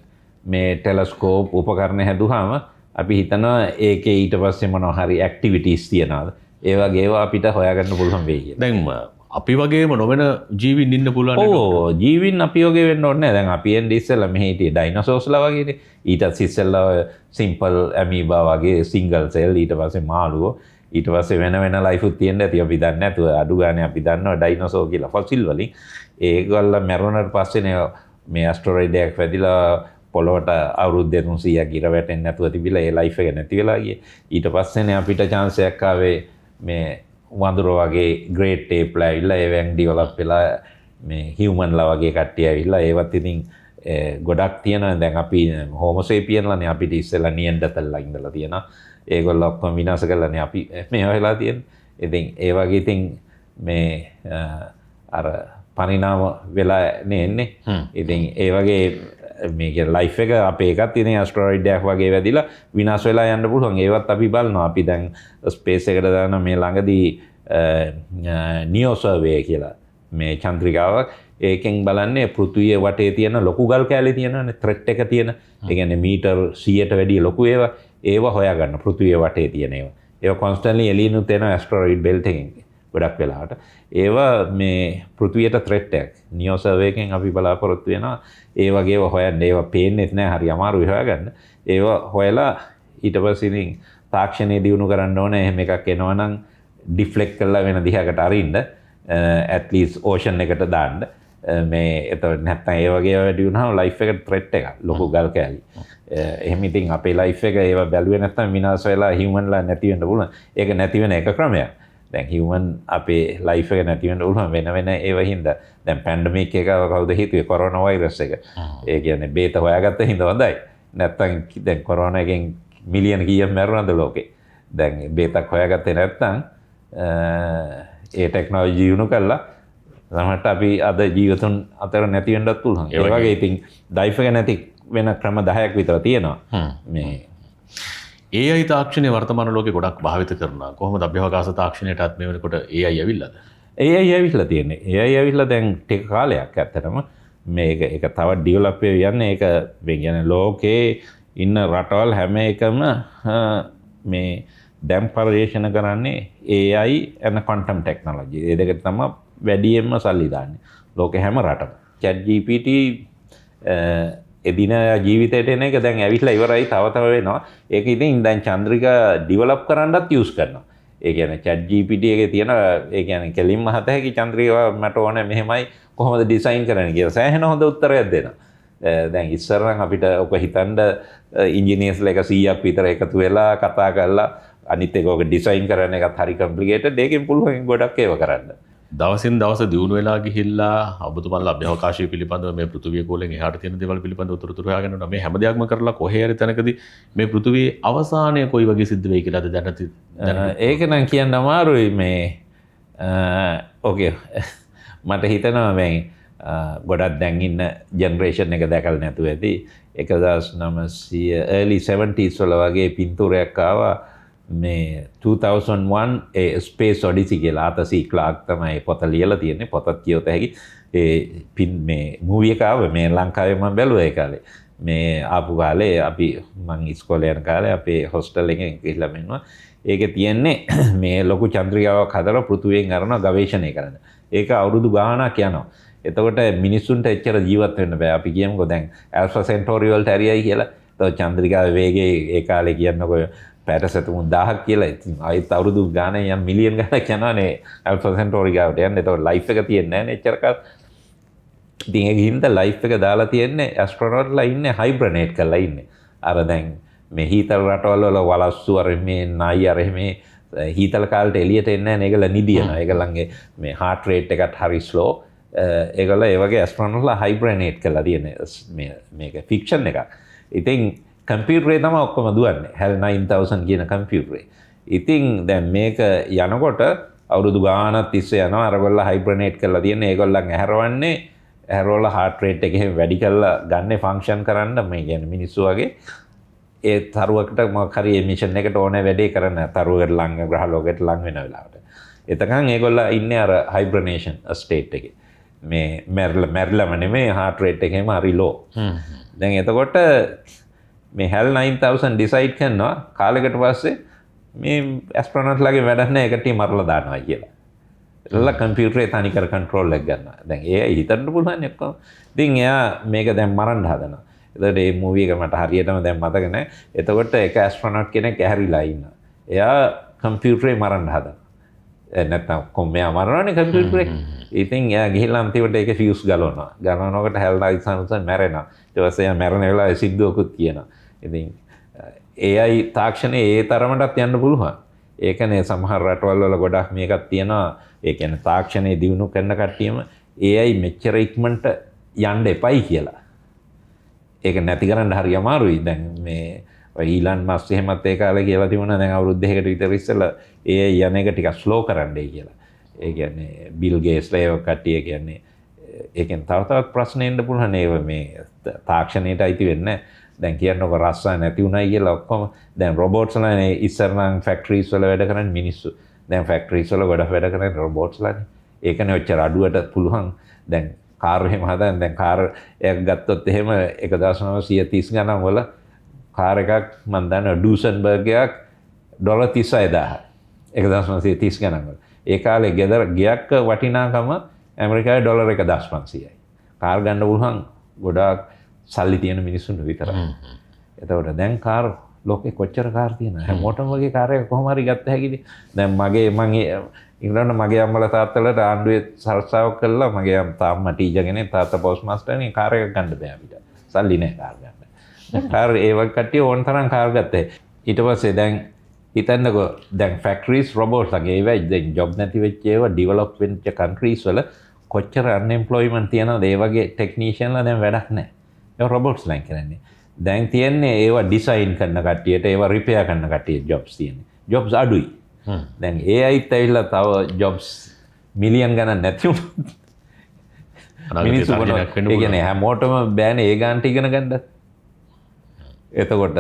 A: මේ ටෙලස්කෝප් උපකරණ හැදුවාම අපි හිතනවා ඒකේ ඊට පස්සේ මොනවා හරි activities තියනවාද? ඒ වගේ ඒවා අපිට හොයාගන්න පුළුවන් වෙයි කියලා.
B: දැන් අපි වගේම නොවන ජීවින් ඉන්න පුළුවන්.
A: ඕ ජීවින් අපි වගේ වෙන්න ඕනේ නැහැ. දැන් අපි එන්නේ ඉස්සෙල්ලා මෙහි හිටියේ ඩයිනෝසෝස්ලා වගේනේ. ඊටත් ඉස්සෙල්ලා සිම්පල් ඇමීබා වගේ සිංගල් සෙල් ඊට පස්සේ මාළුවෝ ඊට පස්සේ වෙන ලයිෆ් උත් තියෙන්න ඇති අපි දන්නේ නැතුව අඩු ගානේ අපි දන්නවා ඩයිනෝසෝ කියලා ෆොසිල් වලින්. ඒගොල්ල මැරුණාට පස්සේ මේ ඇස්ටරොයිඩ් එකක් වැදිලා පොළොවට අවුරුදු 300ක් ඉර වැටෙන්නේ නැතුව තිබිලා ඒ ලයිෆ් එක නැති වෙලා ගියේ. ඊට පස්සේනේ අපිට chance එකක් ආවේ මේ වඳුර වගේ ග්‍රේට් ටේප්ලා ඇවිල්ලා ඒවෙන් ඩිවලොප් වෙලා මේ හියුමන්ලා වගේ කට්ටිය ඇවිල්ලා ඒවත් ඉතින් ගොඩක් තියෙනවා. දැන් අපි හෝමෝසේපියන්ලානේ අපිට ඉස්සෙල්ලා නියන්ඩර්තල්ලා ඉඳලා තියෙනවා. ඒගොල්ලෝ ඔක්කොම විනාශ කළානේ අපි මේ වෙලා තියෙන්නේ. ඉතින් ඒ වගේ ඉතින් මේ අර පරිණාම වෙලා එන්නේ. ඉතින් ඒ වගේ මේක ලයිෆ් එක අපේ එකත් ඉතින් ඇස්ටරොයිඩ් එකක් වගේ වැදිලා විනාශ වෙලා යන්න පුළුවන්. ඒවත් අපි බලනවා. අපි දැන් ස්පේස් එකට දාන මේ ළඟදී නියෝ සර්වේ කියලා මේ චන්ද්‍රිකාවක් ඒකෙන් බලන්නේ පෘථිවිය වටේ තියෙන ලොකු ගල් කැලේ තියෙනනේ ත්‍රෙට් එක තියෙන. ඒ කියන්නේ මීටර් 100ට වැඩිය ලොකු ඒවා හොයාගන්න පෘථිවිය වටේ තියෙන ඒවා. ඒවා කොන්ස්ටන්ට්ලි එළියනුත් එන ඇස්ටරොයිඩ් බෙල්ට් එකෙන් ගොඩක් වෙලාවට. ඒවා මේ පෘථිවියට ත්‍රෙට් එකක්. නියෝ සර්වේ එකෙන් අපි බලාපොරොත්තු වෙනවා ඒ වගේ ඒවා හොයන්න. ඒවා පේන්නේත් නැහැ. හරි අමාරුයි හොයාගන්න. ඒවා හොයලා ඊට පස්සේ ඉතින් තාක්ෂණය දියුණු කරන්න ඕනේ. එහෙම එකක් එනවනම් ඩිෆ්ලෙක්ට් කරලා වෙන දිහකට අරින්න at least ocean එකට දාන්න. මේ එතකොට නැත්තම් ඒ වගේ වැඩි වුණාම ලයිෆ් එකට ත්‍රෙට් එකක්. ලොකු ගල් කෑලි. එහෙම ඉතින් අපේ ලයිෆ් එක ඒවා බැලුවේ නැත්තම් විනාශ වෙලා හියුමන්ලා නැති වෙන්න පුළුවන්. ඒක නැති වෙන එක ක්‍රමයක්. දැන් හියුමන් අපේ ලයිෆ් එක නැති වෙන්න පුළුවන් වෙන ඒවා හින්දා. දැන් පැන්ඩමික් එක කවුද හිතුවේ කොරෝනා වෛරස් එක. ඒ කියන්නේ බේත හොයාගත්ත හින්දා හොඳයි. නැත්තම් දැන් කොරෝනා එකෙන් මිලියන කීයක් මැරුණාද ලෝකේ. දැන් බේතක් හොයාගත්තේ නැත්තම් ඒ ටෙක්නොලොජි දියුණු කළා සමහරට අපි අද ජීවිතුන් අතර නැති වෙන්නත් පුළුවන්. ඒ වගේ ඉතින් ලයිෆ් එක නැති වෙන ක්‍රම 10ක් විතර තියෙනවා. මේ
B: AI තාක්ෂණය වර්තමාන ලෝකේ ගොඩක් භාවිත කරනවා. කොහොමද අභ්‍යවකාශ තාක්ෂණයටත් මේ වෙනකොට AI ඇවිල්ලාද?
A: AI ඇවිල්ලා තියෙන්නේ. AI ඇවිල්ලා දැන් ටික කාලයක් ඇත්තටම මේක ඒක තව ඩෙවලොප් වෙ යන්නේ. ඒක මේ කියන්නේ ලෝකේ ඉන්න රටවල් හැම එකම මේ දැන් පරිශන කරන්නේ AI and quantum technology. ඒ දෙක තමයි වැඩියෙන්ම සල්ලි දාන්නේ. ලෝකේ හැම රටම. ChatGPT එදින ජීවිතයට එන එක දැන් ඇවිල්ලා ඉවරයි. තව වෙනවා. ඒක ඉතින් දැන් චන්ද්‍රිකා ඩෙවලොප් කරන්නත් යූස් කරනවා. ඒ කියන්නේ ChatGPT එකේ තියෙන ඒ කියන්නේ කෙලින්ම හත හැකි චන්ද්‍රිකා මට ඕනේ මෙහෙමයි කොහොමද ඩිසයින් කරන්න කියලා සෑහෙන හොඳ උත්තරයක් දෙනවා. දැන් ඉස්සර නම් අපිට ඔක හිතන්න ඉන්ජිනියර්ස්ලා 100ක් විතර එකතු වෙලා කතා කරලා අනිත් එක ඔක ඩිසයින් කරන එකත් හරි කම්ප්ලිකේටඩ්. ඒකෙන් පුළුවන් ගොඩක් ඒවා කරන්න.
B: දවසින් දවස දියුණු වෙලා ගිහිල්ලා ඔබතුමන්ලා අභ්‍යවකාශය පිළිබඳව මේ පෘථිවිය ගෝලයෙන් එහාට තියෙන දේවල් පිළිබඳව උතුරු හොයාගෙන යනවා. මේ හැම දෙයක්ම කරලා කොහේ හරි තැනකදී මේ පෘථිවියේ අවසානය කොයි වගේ සිද්ධ වෙයි කියලාද දැනට
A: ඒක නම් කියන්න අමාරුයි. මේ ඕකේ මට හිතෙනවා මේ ගොඩක් දැන් ඉන්න ජෙනරේෂන් එක දැකලා නැතුව ඇති. 1900 early 70s වල වගේ පින්තූරයක් ආවා මේ 2001 ස්පේස් ඔඩිසි කියලා. ආතර් සී ක්ලාක් තමයි පොත ලියලා තියෙන්නේ. පොතත් කියවත හැකි. මේ මූවි එක ආව මේ ලංකාවේ මම බැලුවා ඒ කාලේ. මේ ආපු කාලේ අපි මං ඉස්කෝලේ යන කාලේ අපේ හොස්ටල් එකෙන් ගිහිල්ලා මෙන්නවා. ඒකේ තියෙන්නේ මේ ලොකු චන්ද්‍රිකාවක් හදලා පෘථුවියෙන් අරනවා ගවේෂණය කරන්න. ඒක අවුරුදු ගාණක් යනවා. එතකොට මිනිස්සුන්ට එච්චර ජීවත් වෙන්න බෑ. අපි කියමුකෝ දැන් ඇල්ෆා සෙන්ටෝරි වලට හරියයි කියලා. එතකොට චන්ද්‍රිකාවේ වේගය ඒ කාලේ කියන්නකෝ පැට සතුමුන් 1000ක් කියලා. ඉතින් ආයෙත් අවුරුදු ගාණක් යන මිලියන් ගාණක් යනවානේ ඇල්ෆා සෙන්ටෝරි ගාවට යන්න. එතකොට ලයිෆ් එක තියෙන්නේ නැහැ නේ එච්චර කාල. ඉතින් ඒක හින්දා ලයිෆ් එක දාලා තියෙන්නේ ඇස්ට්‍රොනොට්ලා ඉන්නේ හයිබ්‍රනේට් කරලා ඉන්නේ. අර දැන් මේ හීතල රටවල් වල වලස්සු අර මේ නයි අර මේ හීතල කාලේට එළියට එන්නේ නැහැ නේ. ඒගොල්ලෝ නිදියනවා. ඒගොල්ලන්ගේ මේ heart rate එකත් හරි slow. ඒගොල්ලෝ ඒ වගේ ඇස්ට්‍රොනොට්ලා හයිබ්‍රනේට් කරලා තියෙන්නේ මේක ෆික්ෂන් එකක්. ඉතින් කම්පියුටරේ තමයි ඔක්කොම දුවන්නේ. HAL 9000 කියන කම්පියුටරේ. ඉතින් දැන් මේක යනකොට අවුරුදු ගාණක් තිස්සේ යනවා. අරගොල්ලෝ හයිබ්‍රනේට් කරලා තියෙන්නේ. ඒගොල්ලන් ඇහැරවන්නේ ඇහැරවල heart rate එක එහෙම වැඩි කරලා ගන්න ෆන්ක්ෂන් කරන්න මේ කියන්නේ මිනිස්සු වගේ ඒ තරුවකට මොකක් හරි එමිෂන් එකට ඕනේ වැඩේ කරන්න තරුවකට ළඟ ග්‍රහ ලෝකයට ලඟ වෙන වෙලාවට. එතකන් ඒගොල්ලෝ ඉන්නේ අර හයිබ්‍රනේෂන් ස්ටේට් එකේ. මේ මැරිලම නෙමෙයි heart rate එකේම හරි low. දැන් එතකොට මේ HAL 9000 ඩිසයිඩ් කරනවා කාලයකට පස්සේ මේ ඇස්ට්‍රොනොට්ලාගේ වැඩක් නැහැ එකට මරලා දානවා කියලා. එතලා කම්පියුටරේ තනිකර කන්ට්‍රෝල් එක ගන්නවා. දැන් ඒ හිතන්න පුළුවන් ඔක්කොම. ඉතින් එයා මේක දැන් මරන්න හදනවා. එතකොට මේ මූවි එක මට හරියටම දැන් මතක නැහැ. එතකොට එක ඇස්ට්‍රොනොට් කෙනෙක් ඇහැරිලා ඉන්නවා. එයා කම්පියුටරේ මරන්න හදනවා. නැත්නම් කොම්මයා මරනවානේ කම්පියුටරේ. ඉතින් එයා ගිහිල්ලා අන්තිමට ඒක ෆියුස් ගලවනවා. ගලවනකොට HAL 9000 මැරෙනවා. ඊට පස්සේ එයා මැරෙන වෙලාවේ සිද්ධුවකුත් කියනවා. ඉතින් AI තාක්ෂණයේ ඒ තරමටත් යන්න පුළුවන්. ඒකනේ සමහර රටවල් වල ගොඩක් මේකක් තියෙනවා. ඒ කියන්නේ තාක්ෂණයේ දියුණු කරන කට්ටියම AI මෙච්චර ඉක්මනට යන්න එපයි කියලා. ඒක නැති කරන්න හරි අමාරුයි. දැන් මේ ඊලන් මස්ක් එහෙමත් ඒ කාලේ කියලා තිබුණා දැන් අවුරුදු දෙකකට විතර ඉස්සෙල්ලා AI යන එක ටිකක් ස්ලෝ කරන්නයි කියලා. ඒ කියන්නේ බිල් ගේට්ස්ලා ඒ කට්ටිය කියන්නේ ඒකෙන් තවත් ප්‍රශ්න එන්න පුළුවන් ඒව මේ තාක්ෂණයට අයිති වෙන්නේ නැහැ. දැන් කියන්නකො රස්සා නැති උනායි කියලා ඔක්කොම දැන් රොබෝට්ස්ලානේ ඉස්සර නම් ෆැක්ටරිස් වල වැඩ කරන්නේ මිනිස්සු. දැන් ෆැක්ටරිස් වල ගොඩක් වැඩ කරන්නේ රොබෝට්ස්ලානේ. ඒකනේ ඔච්චර අඩුවට පුළුවන්. දැන් කාර් එහෙම හදන්න දැන් කාර් එකක් ගත්තොත් එහෙම 1930 ගණන් වල කාර් එකක් මම දන්නවා ඩූසන්බර්ග් එකක් ඩොලර් 36000 1930 ගණන් වල. ඒ කාලේ ගෙදර ගයක් වටිනාකම ඇමරිකාවේ ඩොලර් 1500යි. කාර් ගන්න පුළුවන් ගොඩාක් සල්ලි තියෙන මිනිස්සුන්ට විතරයි. එතකොට දැන් කාර් ලෝකේ කොච්චර කාර් තියෙනවද? හැමෝටම වගේ කාර් එක කොහොම හරි ගත්ත හැකිද? දැන් මම ඉංග්‍රීසියෙන් මගේ අම්මලා තාත්තලාට ආණ්ඩුවේ සරසාවක් කළා. මගේ තාත්තා ටීචර් කෙනෙක් තාත්තා පෝස්ට් මාස්ටර්නේ කාර් එකක් ගන්න බෑ අපිට. සල්ලි නැහැ කාර් ගන්න. දැන් කාර් ඒ වගේ කට්ටිය ඕන තරම් කාර් ගත්තා. ඊට පස්සේ දැන් හිතන්නකෝ දැන් ෆැක්ටරිස් රොබෝට්ස් වගේ ඒවා දැන් ජොබ් නැති වෙච්ච ඒවා ඩෙවලොප් වෙච්ච කන්ට්‍රීස් වල කොච්චර අන්එම්ප්ලොයිමන්ට් තියනවද? ඒ වගේ ටෙක්නීෂියන්ලා දැන් වැඩක් නැහැ. ඒ රොබෝට්ස් ලයින් කරන්නේ. දැන් තියෙන්නේ ඒවා ඩිසයින් කරන කට්ටියට ඒවා රිපෙයාර් කරන කට්ටියට ජොබ්ස් තියෙන්නේ. ජොබ්ස් අඩුයි. දැන් AIත් ඇවිල්ලා තව ජොබ්ස් මිලියන් ගණන් නැති වුණොත් මිනිස්සු මොනවා ඒ කියන්නේ හැමෝටම බෑනේ ඒ ගානට ඉගෙන ගන්නත්. එතකොට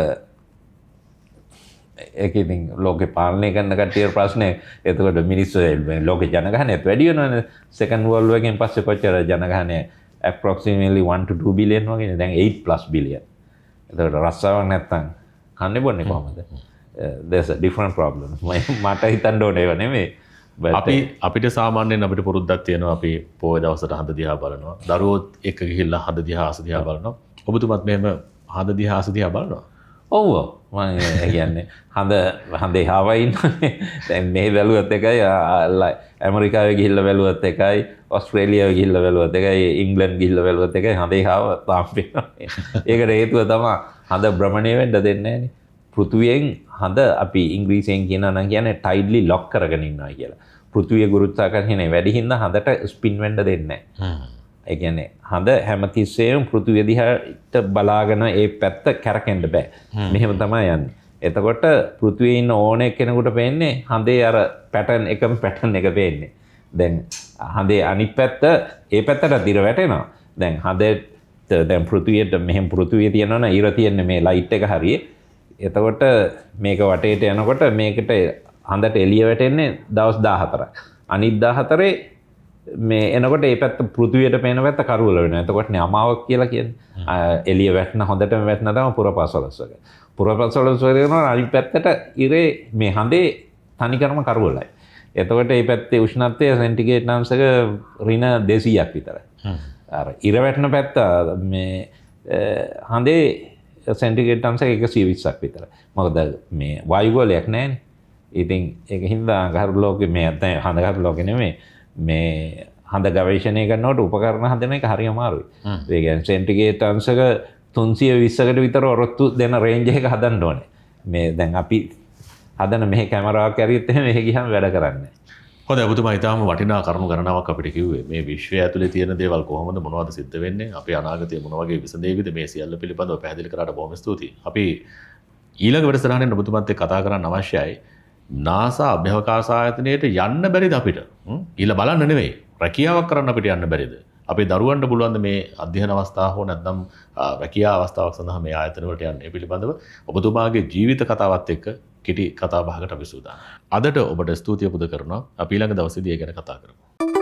A: ඒක ඉතින් ලෝකේ පාලනය කරන කට්ටියට ප්‍රශ්නේ. එතකොට මිනිස්සු ලෝකේ ජනගහනයත් වැඩි වෙනවනේ. සෙකන්ඩ් වර්ල්ඩ් වෝර් එකෙන් පස්සේ කොච්චර ජනගහනය approximately 1 to 2 billion වගේ දැන් 8+ billion. එතකොට රස්සාවක් නැත්තම් කන්නේ බොන්නේ කොහමද? There's a different problem. මට හිතන්න ඕනේ ඒව නෙමෙයි.
B: අපිට සාමාන්‍යයෙන් අපිට පුරුද්දක් තියෙනවා අපි පොය දවසට හඳ දිහා බලනවා. දරුවෝත් එක්ක ගිහිල්ලා හඳ දිහා ආස දිහා බලනවා. ඔබතුමත් මෙහෙම හඳ දිහා ආස දිහා බලනවා.
A: ඔව් මම කියන්නේ හඳේ හාවයි ඉන්නනේ. දැන් මේ බැලුවත් එකයි ඇමරිකාවේ ගිහිල්ලා බැලුවත් එකයි ඔස්ට්‍රේලියාවේ ගිහිල්ලා බැලුවත් එකයි ඉංග්ලන්ඩ් ගිහිල්ලා බැලුවත් එකයි හඳේ හාව තාම වෙනවා. ඒකට හේතුව තමයි හඳ භ්‍රමණය වෙන්න දෙන්නේ නැහැනේ. පෘථුවියෙන් හඳ අපි ඉංග්‍රීසියෙන් කියනවා නම් කියන්නේ ටයිඩ්ලි ලොක් කරගෙන ඉන්නවා කියලා. පෘථුවිය ගුරුත්වාකර්ෂණය වැඩි හින්දා හඳට ස්පින් වෙන්න දෙන්නේ නැහැ. ඒ කියන්නේ හඳ හැමතිස්සෙම පෘථුවිය දිහාට බලාගෙන ඒ පැත්ත කැරකෙන්න බෑ. මෙහෙම තමයි යන්නේ. එතකොට පෘථුවියේ ඉන්න ඕන කෙනෙකුට පේන්නේ හඳේ අර පැටර්න් එකම පැටර්න් එක පේන්නේ. දැන් හඳේ අනිත් පැත්ත ඒ පැත්තට දිර වැටෙනවා. දැන් හඳේ දැන් පෘථුවියට මෙහෙම පෘථුවිය තියෙනවනේ ඉර තියෙන්නේ මේ ලයිට් එක හරියේ. එතකොට මේක වටේට යනකොට මේකට හඳට එළිය වැටෙන්නේ දවස් 14ක්. අනිත් 14 මේ එනකොට ඒ පැත්ත පෘථිවියට පේන පැත්ත කරුවල වෙනවා. එතකොට නමාවක් කියලා කියන්නේ එළිය වැටෙන හොඳටම වැටෙන තමයි පුරපසළොස් වගේ. පුරපසළොස් වගේ කරනවා අනිත් පැත්තට ඉරේ මේ හඳේ තනිකරම කරුවලයි. එතකොට මේ පැත්තේ උෂ්ණත්වය සෙන්ටිග්‍රේඩ් අංශක ඍණ 200ක් විතරයි. අර ඉර වැටෙන පැත්ත මේ හඳේ සෙන්ටිග්‍රේඩ් අංශක 120ක් විතරයි. මොකද මේ වායු ගෝලයක් නැහැනේ. ඉතින් ඒක හින්දා අඟහරු ලෝකෙ මේ නැත්නම් හඳගරු ලෝකෙ නෙමෙයි මේ හඳ ගවේෂණය කරනකොට උපකරණ හදන එක හරි අමාරුයි. ඒ කියන්නේ සෙන්ටිග්‍රේඩ් අංශක 320කට විතර ඔරොත්තු දෙන රේන්ජ් එක හදන්න ඕනේ. මේ දැන් අපි හදන මෙහි කැමරාවක් ඇරියත් එහෙම මෙහි ගියම වැඩ කරන්නේ.
B: හොඳයි ඔබතුමා ඊටාම වටිනා කරුණු ගණනාවක් අපිට කිව්වේ. මේ විශ්වය ඇතුලේ තියෙන දේවල් කොහොමද මොනවද සිද්ධ වෙන්නේ? අපේ අනාගතය මොන වගේ විසඳෙයිද මේ සියල්ල පිළිබඳව පැහැදිලි කරාට බොහොම ස්තුතියි. අපි ඊළඟ වැඩසටහනෙන් ඔබතුමාත් එක්ක කතා කරන්න අවශ්‍යයි. NASA අභ්‍යවකාශ ආයතනයට යන්න බැරිද අපිට? ඊළ බලන්න නෙවෙයි. රැකියාවක් කරන්න අපිට යන්න බැරිද? අපේ දරුවන්ට පුළුවන් මේ අධ්‍යයන අවස්ථාව හෝ නැත්නම් රැකියා අවස්ථාවක් සඳහා මේ ආයතන වලට යන්න. ඒ පිළිබඳව ඔබතුමාගේ ජීවිත කතාවත් එක්ක කිටි කතා බහකට අපි සූදානම්. අදට ඔබට ස්තුතිය පුද කරනවා. අපි ඊළඟ දවසේදී ඒ ගැන කතා කරමු.